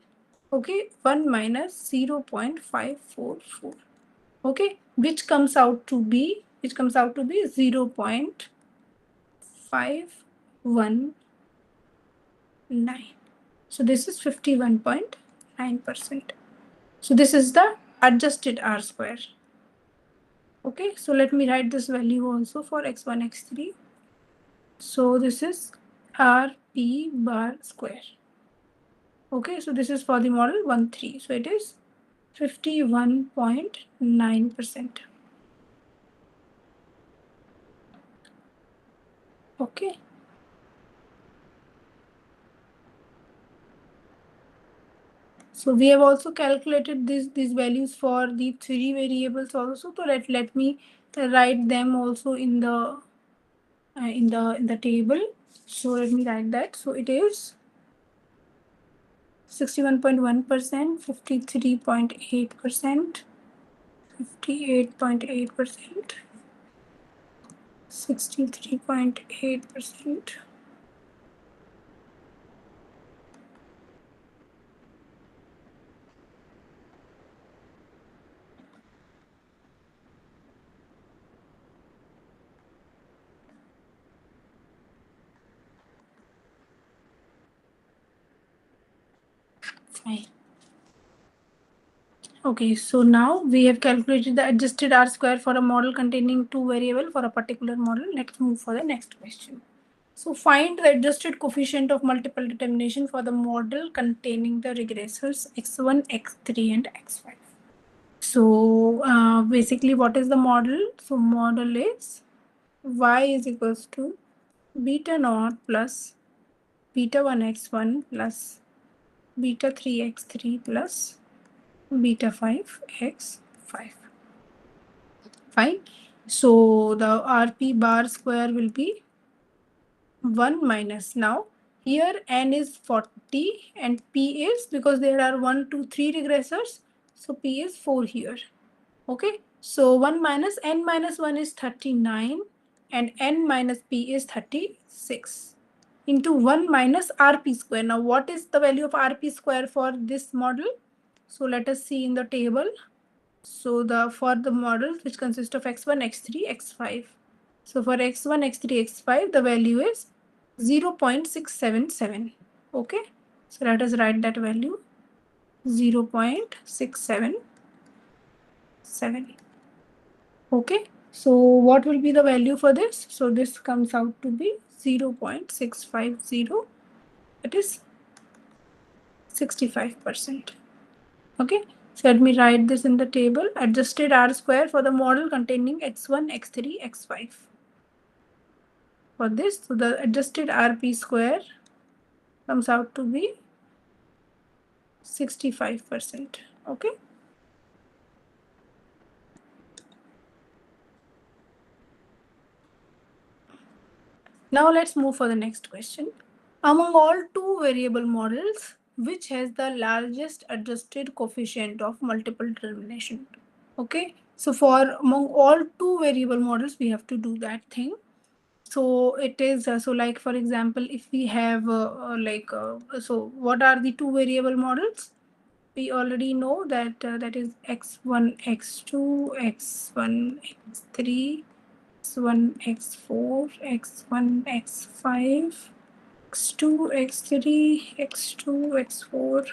Okay, 1 minus 0.544. Okay, which comes out to be 0.519. So this is 51.9%. So this is the adjusted R square. Okay, so let me write this value also for x1, x3. So this is RP bar square. Okay, so this is for the model 1.3. So it is 51.9%. Okay. So we have also calculated these values for the 3 variables also. So let me write them also in the table. So let me write that. So it is 61.1%, 53.8%, 58.8%, 63.8%. Fine. Okay, so now we have calculated the adjusted R square for a model containing two variables for a particular model. Let's move for the next question. So find the adjusted coefficient of multiple determination for the model containing the regressors x1, x3 and x5. So basically what is the model? So model is y is equals to beta naught plus beta 1 x1 plus beta 3 x3 plus beta 5 x5. Fine. So the RP bar square will be 1 minus. Now here n is 40 and p is, because there are 1, 2, 3 regressors, so p is 4 here. Okay, so 1 minus n minus 1 is 39 and n minus p is 36 into 1 minus rp square. Now what is the value of rp square for this model? So let us see in the table. So for the model which consists of x1, x3, x5. So for x1, x3, x5, the value is 0.677. Okay, so let us write that value 0.677. Okay, so what will be the value for this? So this comes out to be 0.650. It is 65%. Okay, so let me write this in the table. Adjusted R square for the model containing x1, x3, x5. For this, so the adjusted RP square comes out to be 65%. Okay. Now let's move for the next question. Among all two variable models, which has the largest adjusted coefficient of multiple determination? Okay, so for among all two variable models, we have to do that thing. So it is so like for example, if we have so what are the two variable models? We already know that that is x1, x2, x1, x3, x1, x4, x1, x5, x2, x3, x2, x4.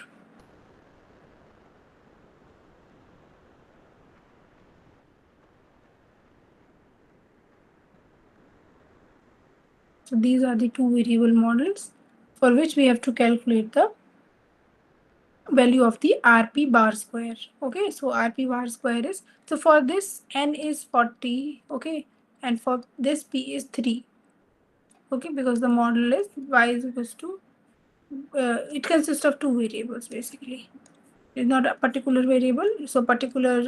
So these are the two variable models for which we have to calculate the value of the RP bar square. Okay, so RP bar square is, so for this n is 40, okay, and for this p is 3. Okay, because the model is y is equals to it consists of two variables basically. It's not a particular variable, so particular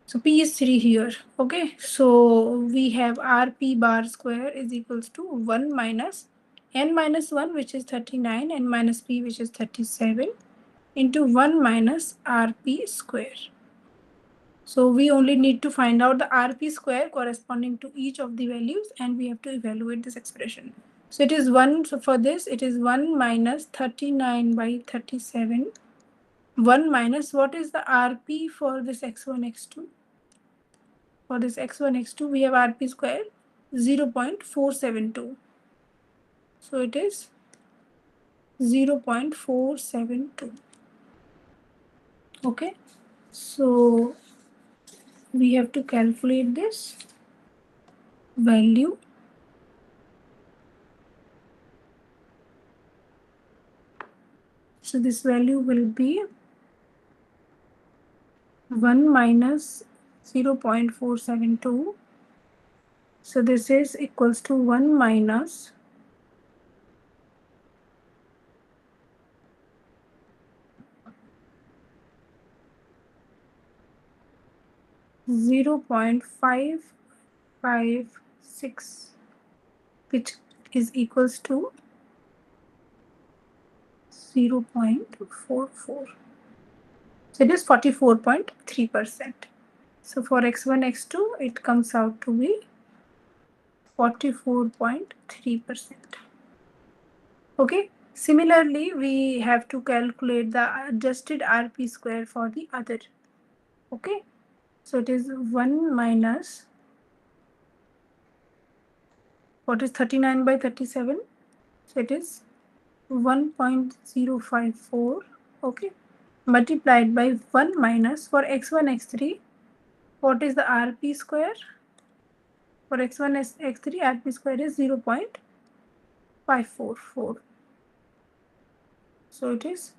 so p is 3 here. Okay, so we have rp bar square is equals to 1 minus n minus 1, which is 39, and minus p, which is 37, into 1 minus rp square. So we only need to find out the rp square corresponding to each of the values, and we have to evaluate this expression. So it is 1, so for this it is 1 minus 39 by 37. 1 minus, what is the rp for this x1, x2? For this x1, x2, we have rp square 0.472. So it is 0.472. Okay, so we have to calculate this value. So this value will be 1 minus 0.472. So this is equals to 1 minus 0.556, which is equals to 0.44. So it is 44.3%. So for x1, x2, it comes out to be 44.3%. Okay. Similarly, we have to calculate the adjusted RP square for the other. Okay. So it is 1 minus, what is 39 by 37? So it is 1.054, okay, multiplied by 1 minus, for x1, x3, what is the RP square? For x1, x3, RP square is 0.544. So it is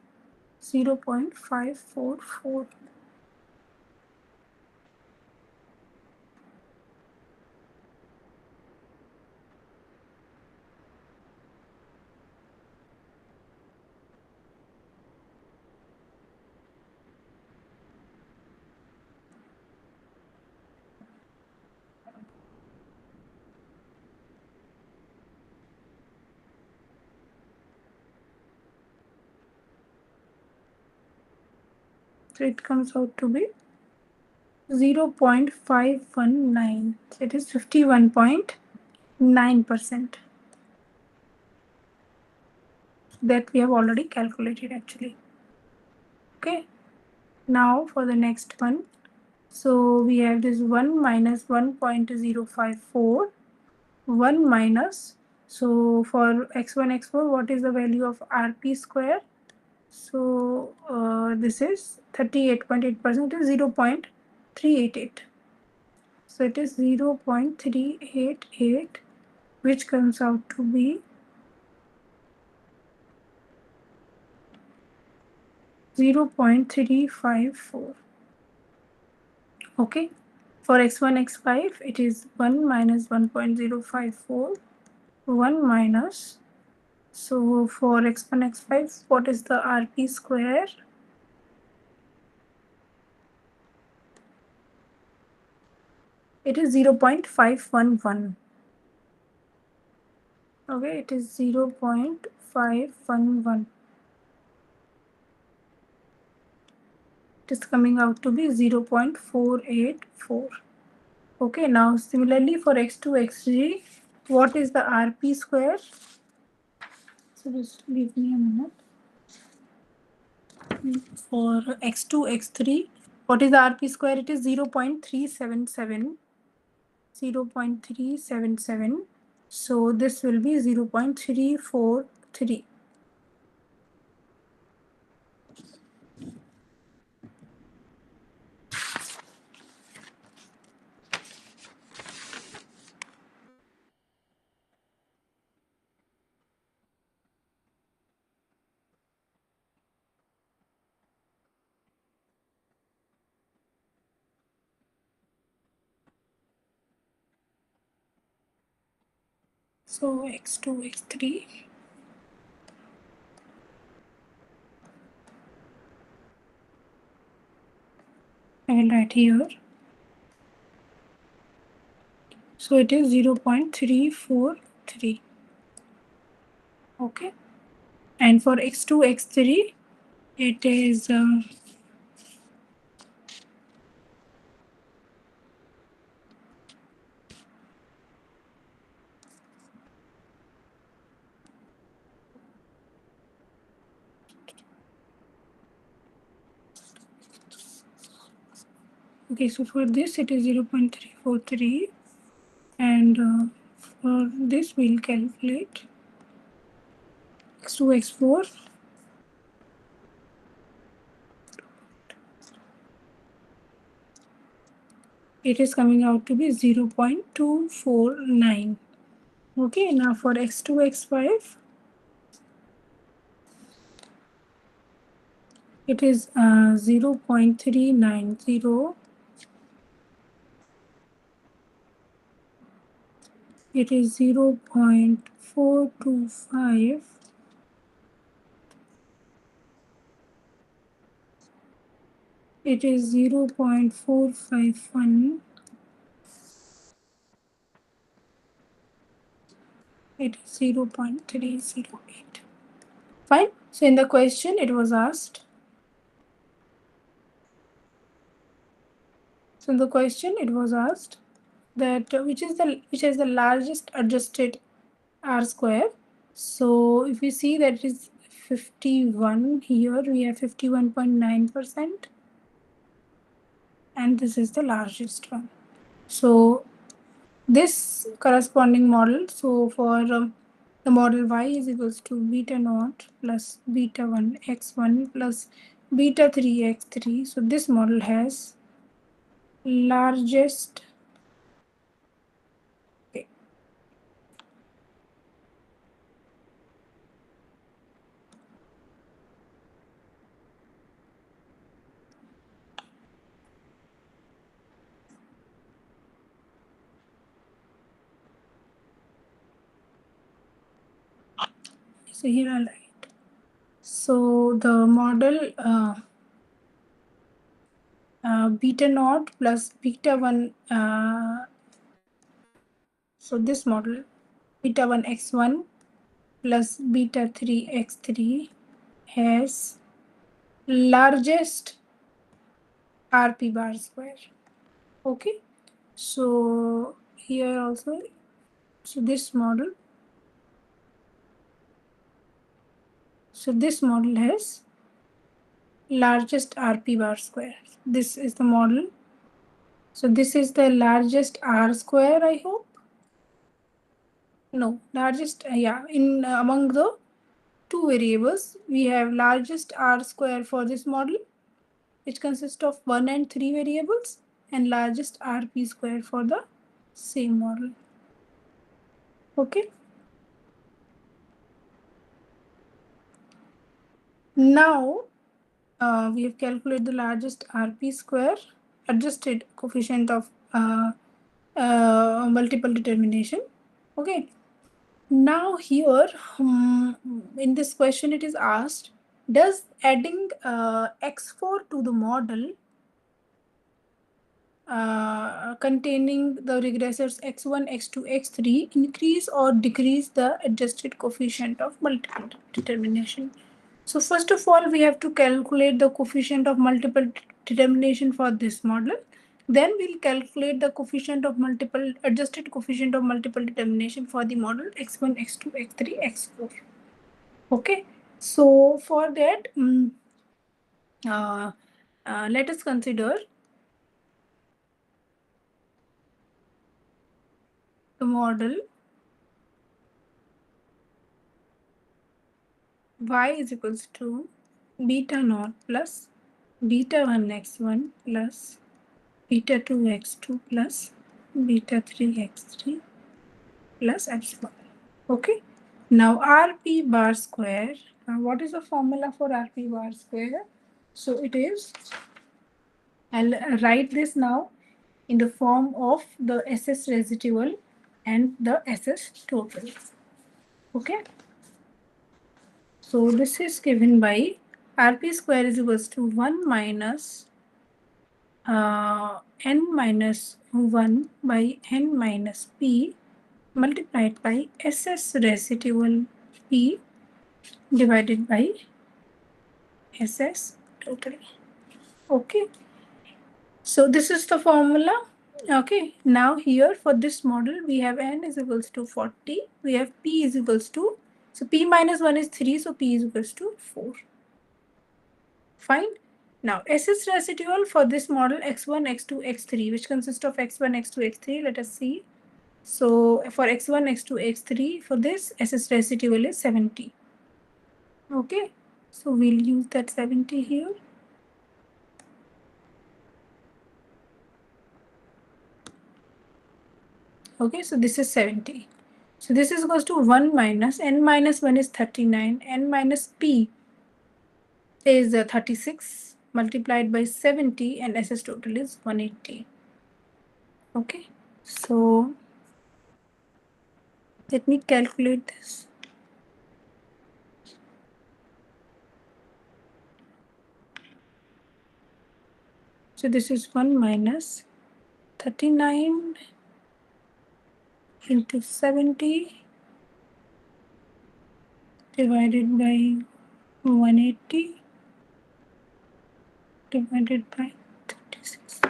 0.544. So it comes out to be 0.519. So it is 51.9%. That we have already calculated actually. Okay. Now for the next one. So we have this 1 minus 1.054. 1 minus. So for x1, x4, what is the value of RP square? So this is 38.8%, is 0.388. So it is 0.388, which comes out to be 0.354. Okay. For x1, x5, it is 1 minus 1.054. 1 minus. So for x1, x5, what is the RP square? It is 0.511. Okay, it is 0.511. It is coming out to be 0.484. Okay, now similarly for x2, x3, what is the RP square? So just give me a minute. For x2, x3, what is the RP square? It is 0.377. 0.377. So this will be 0.343. So x2, x3. I will write here. So it is 0.343. Okay. And for x2, x3, it is okay. So for this, it is 0.343, and for this, we'll calculate x2, x4. It is coming out to be 0.249. Okay, now for x2, x5, it is 0.390. It is 0.425. It is 0.451. It is 0.308. Fine. So in the question, it was asked. So in the question, it was asked that which is the largest adjusted R square. So if you see that it is 51, here we have 51.9%, and this is the largest one. So this corresponding model, so for the model y is equals to beta naught plus beta 1 x1 plus beta 3 x3. So this model has largest so here I'll write. So the model beta naught plus beta 1 so this model beta 1 x1 plus beta 3 x3 has largest RP bar square. Okay, so here also, so this model has largest RP bar square. This is the model. So this is the largest R square, I hope. No, largest, yeah, in among the two variables, we have largest R square for this model, which consists of 1 and 3 variables, and largest RP square for the same model. Okay. Now, we have calculated the largest RP square, adjusted coefficient of multiple determination. Okay. Now here, in this question, it is asked, does adding x4 to the model containing the regressors x1, x2, x3 increase or decrease the adjusted coefficient of multiple determination? So first of all, we have to calculate the coefficient of multiple determination for this model. Then we'll calculate the coefficient of adjusted coefficient of multiple determination for the model x1, x2, x3, x4. Okay, so for that, let us consider the model y is equals to beta naught plus beta 1 x1 plus beta 2 x2 plus beta 3 x3 plus epsilon. Okay. Now RP bar square. What is the formula for RP bar square? So it is, I'll write this now in the form of the SS residual and the SS total. Okay. So this is given by RP square is equals to 1 minus n minus 1 by n minus p multiplied by SS residual p divided by SS total. Okay. So this is the formula. Okay. Now here for this model, we have n is equals to 40. We have p is equals to, so p minus 1 is 3. So p is equals to 4. Fine. Now SS residual for this model x1, x2, x3, which consists of x1, x2, x3. Let us see. So for x1, x2, x3, for this SS residual is 70. Okay. So we'll use that 70 here. Okay, so this is 70. So this is equals to 1 minus n minus 1 is 39, n minus p is 36 multiplied by 70, and SS total is 180. Okay, so let me calculate this. So this is 1 minus 39 into 70 divided by 180 divided by 36.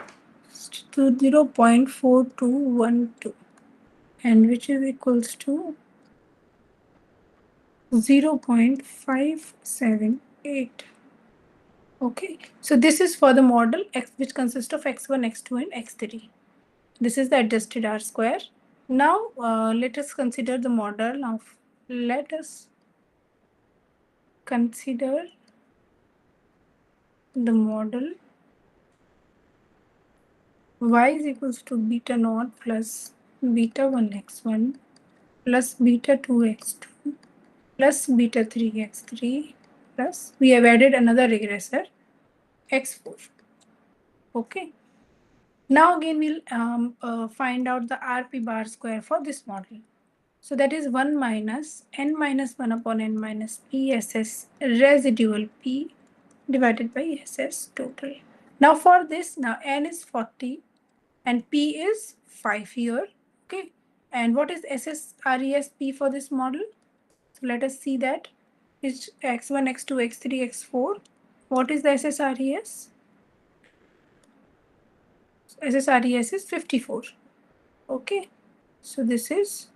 So 0.4212, and which is equals to 0.578. Okay, so this is for the model X, which consists of x1, x2, and x3. This is the adjusted R square. Now let us consider the model of let us consider the model y is equals to beta naught plus beta 1 x1 plus beta 2 x2 plus beta 3 x3 plus we have added another regressor x4. Okay. Now again we'll find out the RP bar square for this model. So that is 1 minus n minus 1 upon n minus p SS residual p divided by SS total. Now for this, now n is 40 and p is 5 here. Okay. And what is SS RES p for this model? So let us see that. It's x1, x2, x3, x4. What is the SSRES? SSRES is 54. Okay. So this is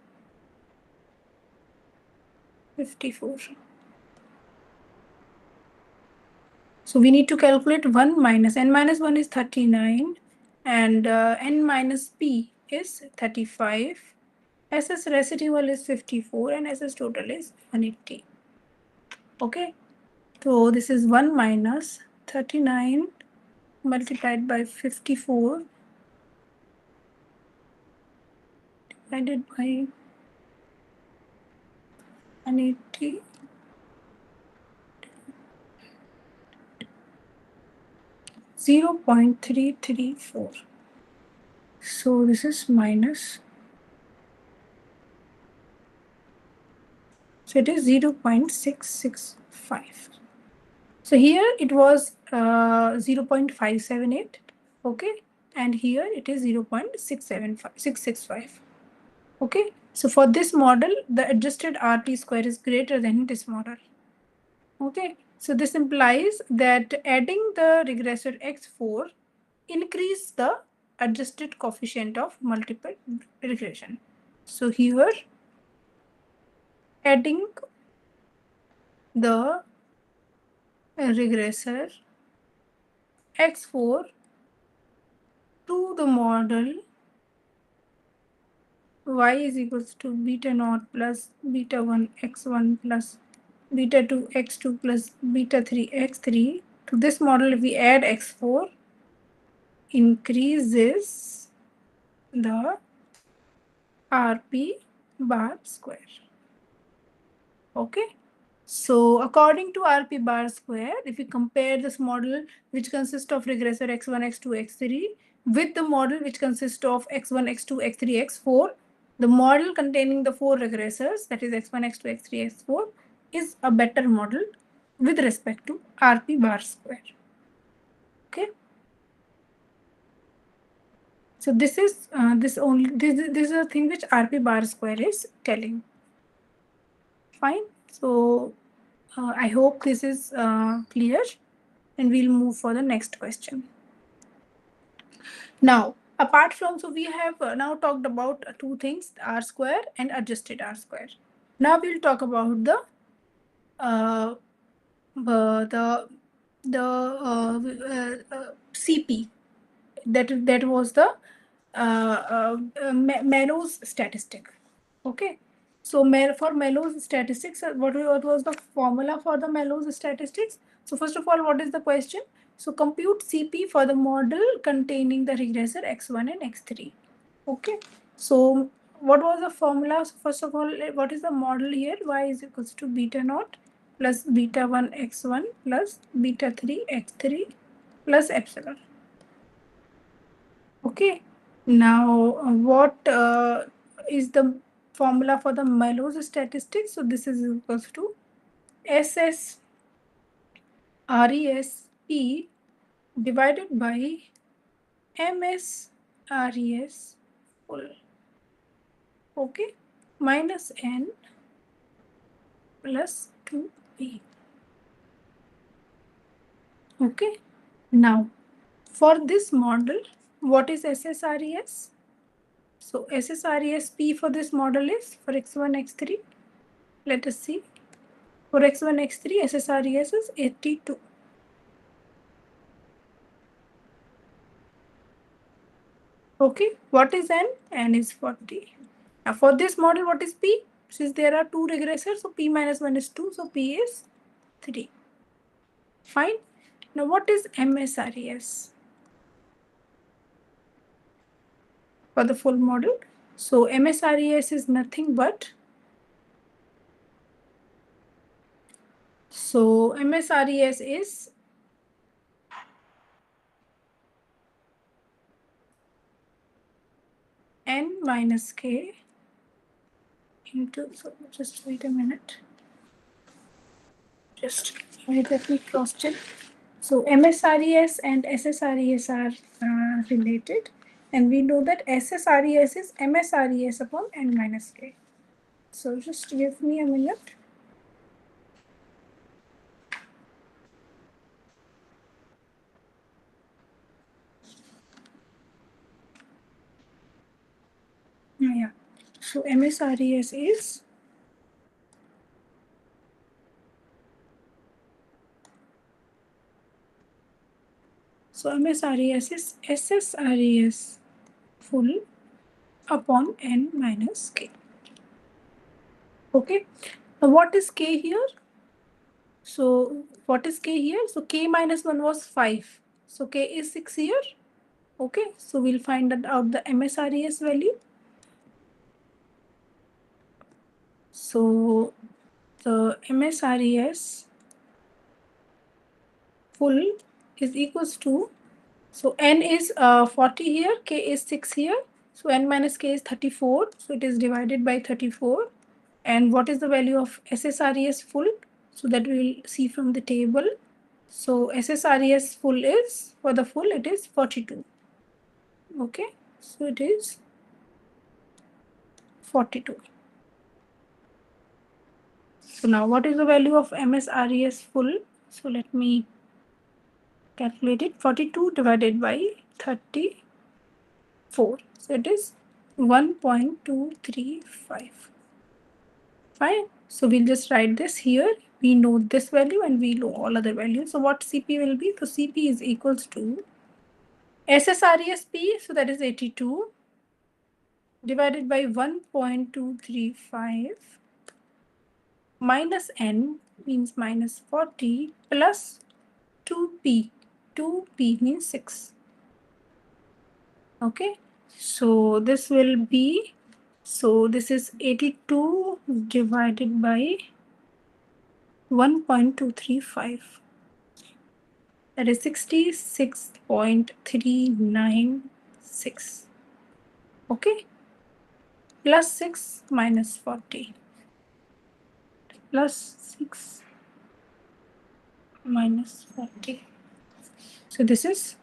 54. So we need to calculate 1 minus n minus 1 is 39 and n minus p is 35. SS residual is 54 and SS total is 180. Okay. So this is 1 minus 39 multiplied by 54 divided by 180. Zero 0.334. So this is minus. So it is 0.665. So here it was 0.578. Okay. And here it is 0.665. Okay. So for this model, the adjusted RT square is greater than this model. Okay. So this implies that adding the regressor x4 increase the adjusted coefficient of multiple regression. So here adding the regressor x4 to the model y is equals to beta naught plus beta 1 x1 plus beta 2 x2 plus beta 3 x3. To this model, if we add x4, increases the RP bar square. Okay. So according to RP bar square, if we compare this model which consists of regressor x1, x2, x3 with the model which consists of x1, x2, x3, x4, the model containing the four regressors, that is x1, x2, x3, x4, is a better model with respect to RP bar square. Okay. So this is this is a thing which RP bar square is telling. Fine. So I hope this is clear, and we'll move for the next question. Now, apart from, so we have now talked about two things, R square and adjusted R square. Now we'll talk about the CP. That was the Mellow's statistic. Okay. So for Mellow's statistics, what was the formula for the Mellow's statistics? So first of all, what is the question? So compute CP for the model containing the regressor x1 and x3. Okay. So what was the formula? So first of all, what is the model here? Y is equals to beta naught plus beta 1 x1 plus beta 3 x3 plus epsilon. Okay. Now, what is the formula for the Mellow's statistics? So this is equals to SS RES P divided by MS RES full. Okay. Minus N plus 2P. Okay. Now, for this model, what is SSRES? So SSRES P for this model is for x1, x3. Let us see. For x1, x3, SSRES is 82. Okay, what is N? N is 40. Now for this model, what is P? Since there are 2 regressors, so P minus 1 is 2, so P is 3. Fine. Now what is MSRES for the full model? So MSRES is nothing but, so MSRES is N minus K into, so just wait a minute. Just let me cross check. So MSRES and SSRES are related, and we know that SSRES is MSRES upon N minus K. So just give me a minute. Yeah. So MSRES is SSRES full upon N minus K. Okay. Now what is K here? So what is K here? So K minus 1 was 5. So K is 6 here. Okay. So we'll find out the MSRES value. So the MSRES full is equals to, so N is 40 here, K is 6 here. So N minus K is 34. So it is divided by 34. And what is the value of SSRES full? So that we will see from the table. So SSRES full is, for the full, it is 42. Okay. So it is 42. So now what is the value of MSRES full? So let me calculate it. 42 divided by 34. So it is 1.235. Fine. So we'll just write this here. We know this value and we know all other values. So what CP will be? So CP is equals to SSRESP, so that is 82, divided by 1.235 minus N means minus 40 plus 2P. 2P means 6. Okay. So this will be, so this is 82 divided by 1.235. That is 66.396. Okay. Plus 6 minus 40. Plus 6 minus 40. So this is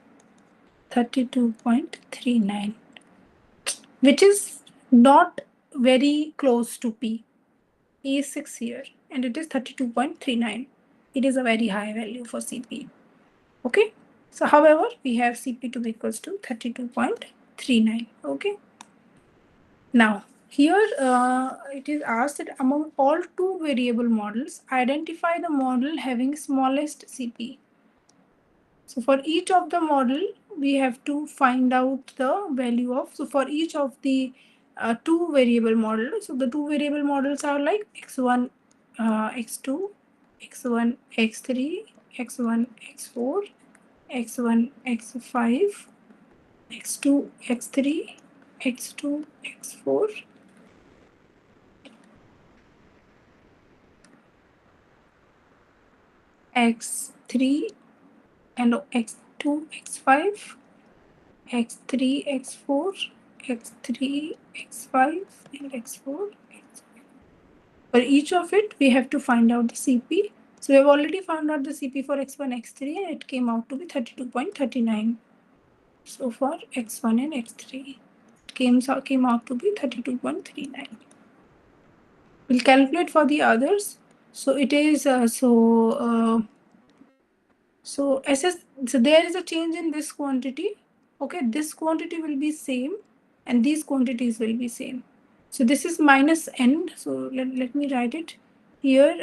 32.39, which is not very close to P. P is 6 here and it is 32.39. It is a very high value for CP. Okay. So however, we have CP to be equals to 32.39. Okay. Now here it is asked that among all 2 variable models, identify the model having smallest CP. So for each of the model, we have to find out the value of, so for each of the 2 variable models, so the 2 variable models are like x1, x2, x1, x3, x1, x4, x1, x5, x2, x3, x2, x4, x3, and x2, x5, x3, x4, x3, x5, and x4, x5. For each of it, we have to find out the CP. So we have already found out the CP for x1, x3, and it came out to be 32.39. So for x1 and x3, it came out to be 32.39. We'll calculate for the others. So it is so there is a change in this quantity. Okay, this quantity will be same and these quantities will be same. So this is minus N. So let me write it here.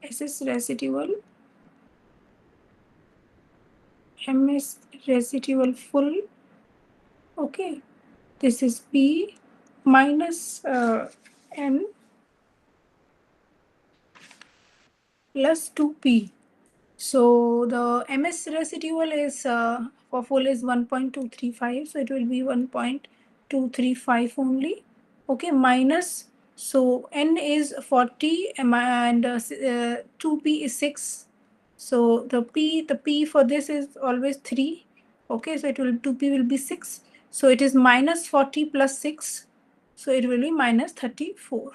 SS residual, MS residual full. Okay, this is P minus n plus 2p. So the ms residual is for full is 1.235, so it will be 1.235 only. Okay, minus, so n is 40 and 2p is 6. So the p for this is always 3. Okay, so it will 2p will be 6. So it is minus 40 plus 6. So it will be minus 34.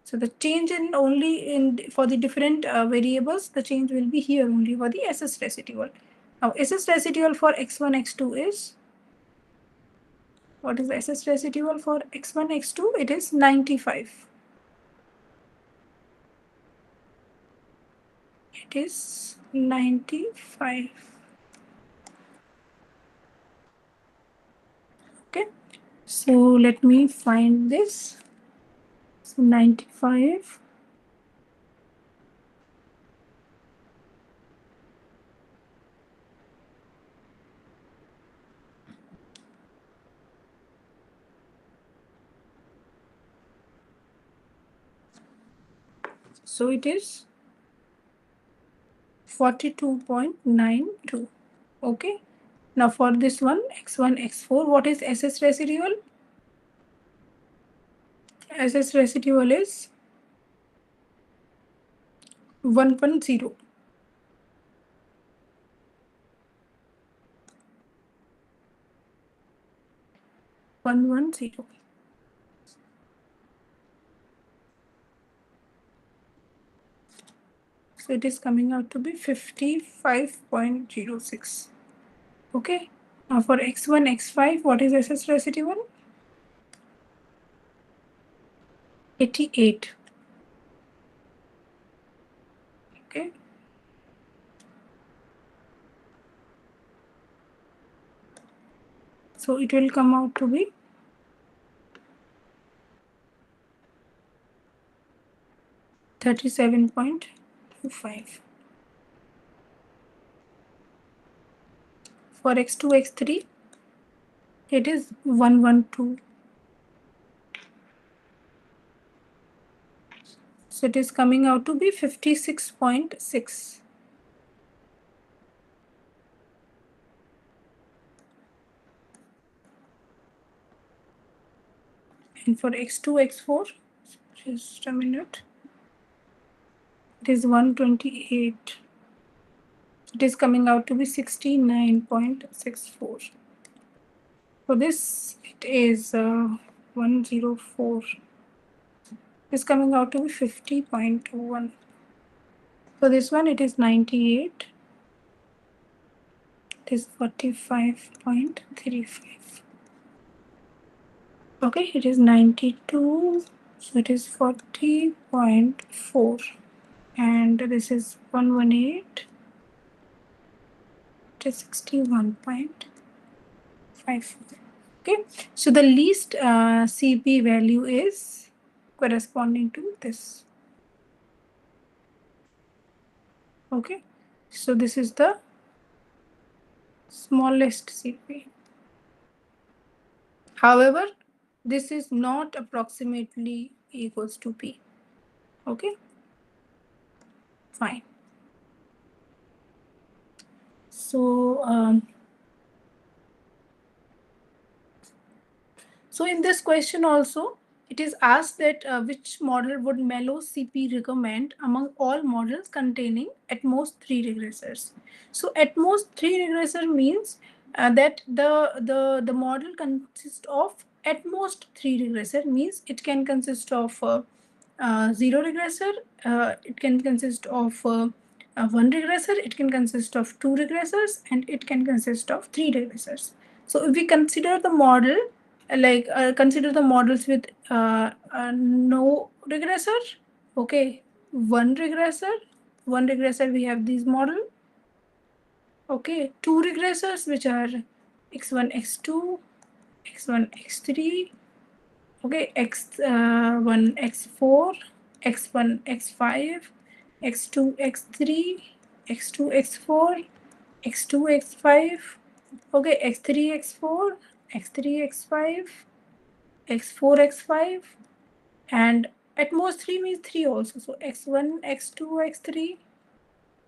So the change in only in for the different variables, the change will be here only for the SS residual. Now SS residual for x1, x2 is, what is the SS residual for x1, x2? It is 95. It is 95. Okay, so let me find this. So 95. So it is 42.92. Okay. Now for this one, x1, x4, what is SS residual? SS residual is 1.0. 110. So it is coming out to be 55.06. Okay. Now for x1, x5, what is SS residual? 88. Okay. So it will come out to be 37.25. For x2, x3, it is 112. So it is coming out to be 56.6. And for x2, x4, just a minute, it is 128. It is coming out to be 69.64. For this, it is 104. It's coming out to be 50.21. For this one, it is 98. It is 45.35. Okay, it is 92. So it is 40.4. And this is 118. It is 61.54. Okay, so the least CP value is corresponding to this. Okay, so this is the smallest CP. However, this is not approximately equals to P. Okay, fine. So, so in this question also, it is asked that which model would Mello CP recommend among all models containing at most 3 regressors. So at most 3 regressor means that the model consists of at most 3 regressor, means it can consist of 0 regressor, it can consist of 1 regressor, it can consist of 2 regressors, and it can consist of 3 regressors. So if we consider the model, like consider the models with no regressor. Okay, one regressor we have these model. Okay, 2 regressors which are x1, x2, x1, x3. Okay, x1, x4, x1, x5, x2, x3, x2, x4, x2, x5. Okay, x3, x4, x3, x5. x4, x5, and at most 3 means 3 also. So x1, x2, x3,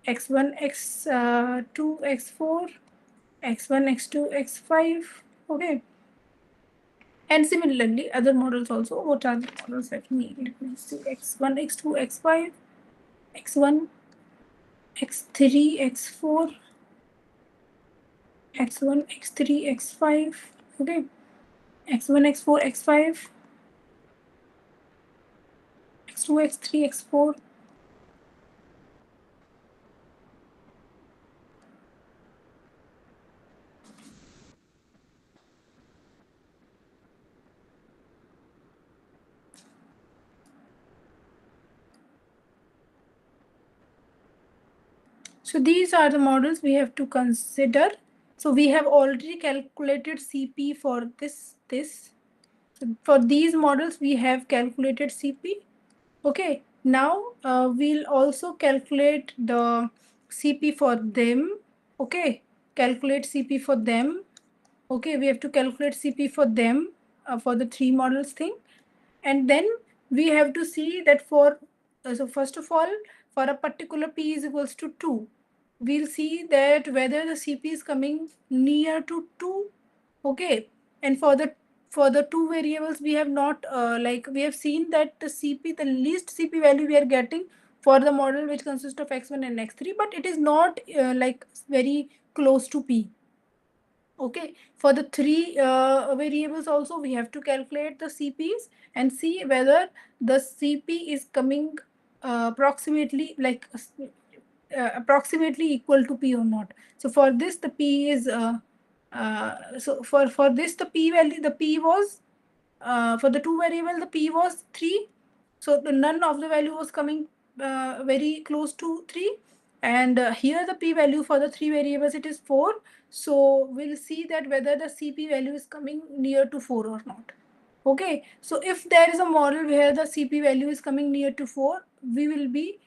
x1, x2, x4, x1, x2, x5. Okay. And similarly, other models also. What are the models that we need? Let me see. x1, x2, x5, x1, x3, x4, x1, x3, x5. Okay. x1, x4, x5, x2, x3, x4. So these are the models we have to consider. So we have already calculated CP for this. So for these models, we have calculated CP. Okay. Now we'll also calculate the CP for them. Okay. Calculate CP for them. Okay. We have to calculate CP for them for the 3 models thing. And then we have to see that for, so first of all, for a particular P is equals to 2, we'll see that whether the CP is coming near to 2. Okay. And for the 2 variables, we have not, we have seen that the CP, the least CP value we are getting for the model which consists of x1 and x3, but it is not very close to P. Okay, for the 3 variables also we have to calculate the CPs and see whether the CP is coming approximately approximately equal to P or not. So for this the P is so for this the P value, the P was for the 2 variable the P was 3. So the none of the value was coming very close to 3. And here the P value for the 3 variables, it is 4. So we'll see that whether the CP value is coming near to 4 or not. Okay. So if there is a model where the CP value is coming near to 4, we will be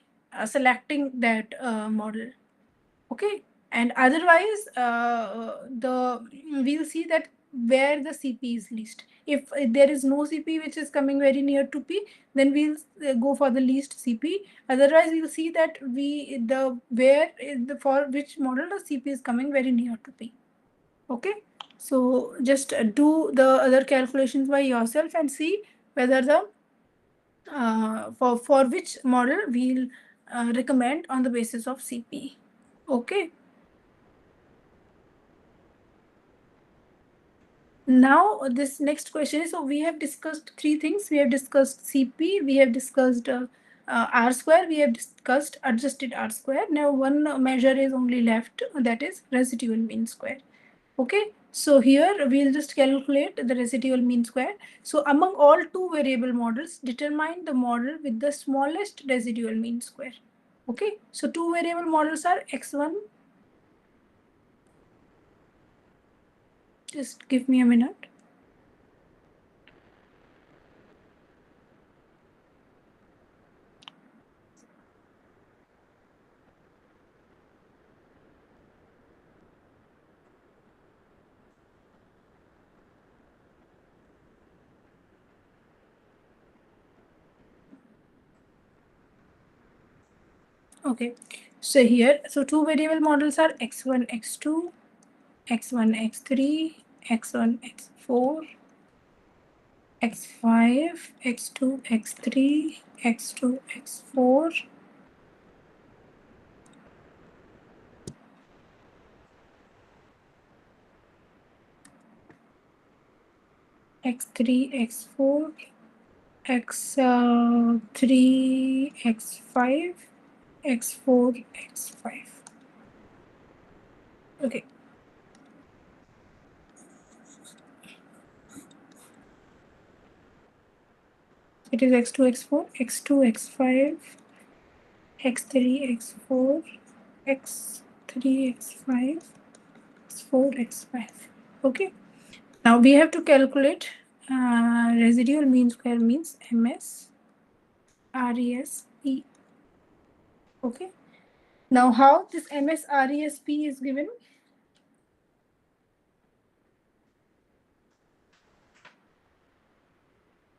selecting that model. Okay. And otherwise, we'll see that where the CP is least. If there is no CP which is coming very near to P, then we'll go for the least CP. Otherwise, we'll see that for which model the CP is coming very near to P. Okay. So just do the other calculations by yourself and see whether the for which model we'll recommend on the basis of CP. Okay. Now this next question is, so we have discussed 3 things. We have discussed CP, we have discussed R square, we have discussed adjusted R square. Now one measure is only left, that is residual mean square. Okay, so here we'll just calculate the residual mean square. So among all 2 variable models, determine the model with the smallest residual mean square. Okay, so 2 variable models are x1. Just give me a minute. Okay, so here, so 2 variable models are x1, x2, x1, x3, x1, x4, x5, x2, x3, x2, x4, x3, x4, x3, x5, x4, x5. Okay. It is x2, x4, x2, x5, x3, x4, x3, x5, x4, x5. Okay. Now we have to calculate residual mean square means MS RESP. Okay. Now how this MS RESP is given?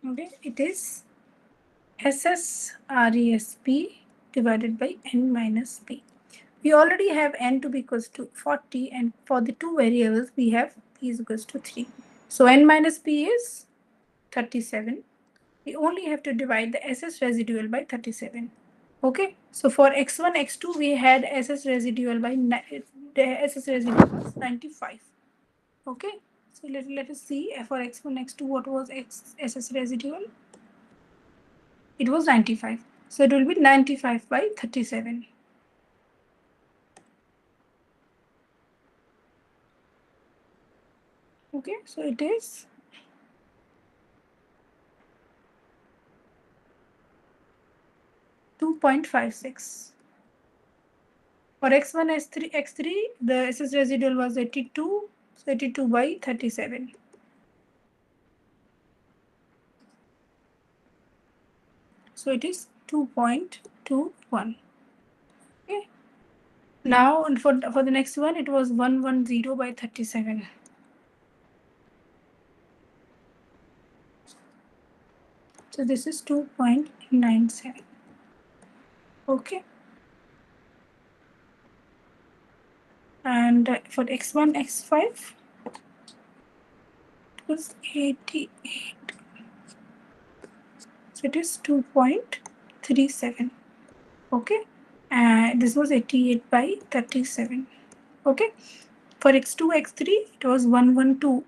Okay, it is SSRESP divided by n minus p. We already have n to be equals to 40, and for the two variables we have p is equals to 3. So n minus p is 37. We only have to divide the SS residual by 37. Okay, so for x1, x2 we had SS residual by the SS residual was 95. Okay, so let us see for x1, x2 what was SS residual. It was 95. So it will be 95 by 37. Okay, so it is 2.56. For x1, x3, the SS residual was 82. So 82 by 37. So it is 2.21. Okay. Now for the next one, it was 110 by 37. So this is 2.97. Okay. And for x1, x5, it was 88. So it is 2.37. Okay. And this was 88 by 37. Okay. For x2, x3, it was 112.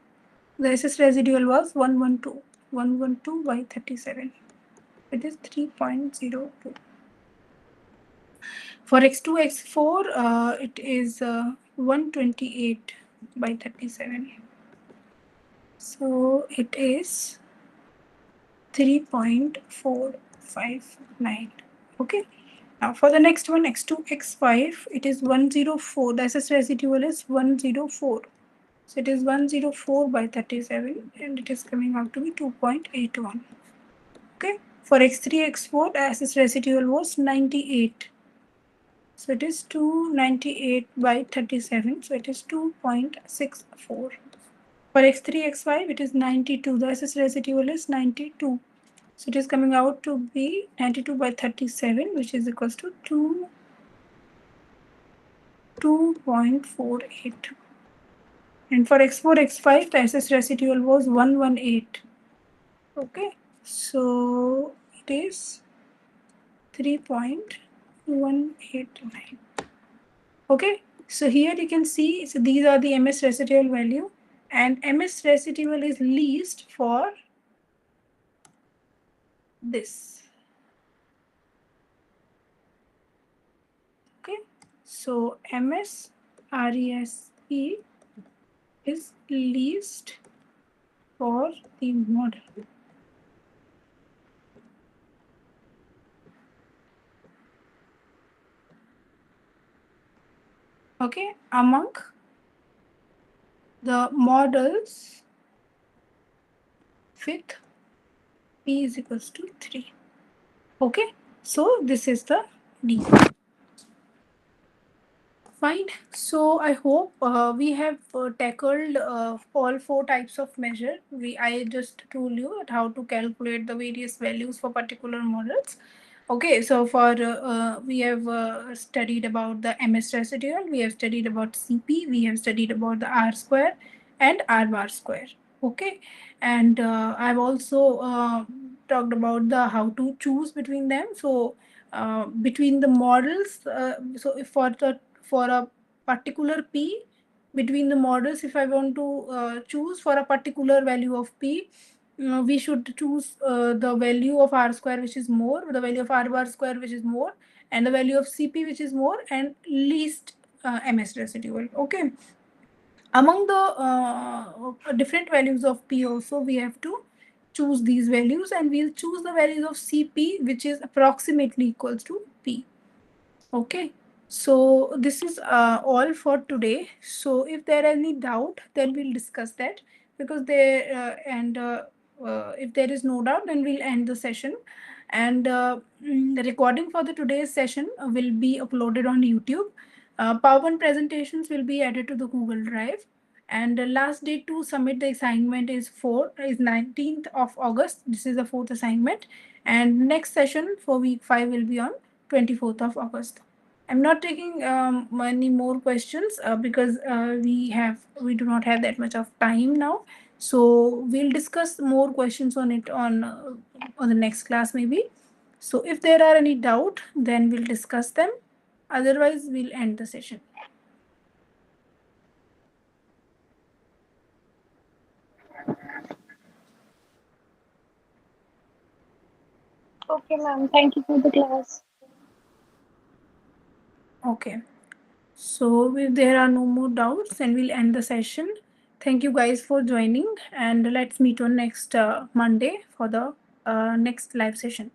The SS residual was 112. 112 by 37. It is 3.02. For x2, x4, it is 128 by 37. So it is 3.459. Okay. Now for the next one, x2, x5, it is 104. The SS residual is 104. So it is 104 by 37, and it is coming out to be 2.81. Okay. For x3, x4, the SS residual was 98. So it is 298 by 37. So it is 2.64. For x3, x5, it is 92. The SS residual is 92. So it is coming out to be 92 by 37, which is equals to 2.48. And for x4, x5, the SS residual was 118. Okay, so it is 3.189. Okay, so here you can see, so these are the MS residual value, and MS residual is least for this. Okay, so MS RESP is least for the model. Okay, among the models with p is equals to 3. Okay, so this is the D. Fine. So I hope we have tackled all four types of measure. I just told you how to calculate the various values for particular models. Okay, so for we have studied about the MS residual, we have studied about CP, we have studied about the R square and R bar square. Okay, and I've also talked about the how to choose between them. So between the models, so if for a particular p, between the models, if I want to choose for a particular value of p, we should choose the value of R square which is more, the value of R bar square which is more, and the value of CP which is more, and least MS residual. Okay, among the different values of P also we have to choose these values, and we'll choose the values of CP which is approximately equals to P. Okay, so this is all for today. So if there are any doubt, then we'll discuss that, because there if there is no doubt, then we'll end the session. And the recording for the today's session will be uploaded on YouTube. PowerPoint presentations will be added to the Google Drive, And the last date to submit the assignment is 19th of August. This is the fourth assignment, and next session for week 5 will be on 24th of August. I'm not taking many more questions because we do not have that much of time now. So we'll discuss more questions on it on the next class maybe. So if there are any doubt, then we'll discuss them. Otherwise, we'll end the session. Okay, ma'am. Thank you for the class. Okay. So if there are no more doubts, then we'll end the session. Thank you guys for joining, and let's meet on next Monday for the next live session.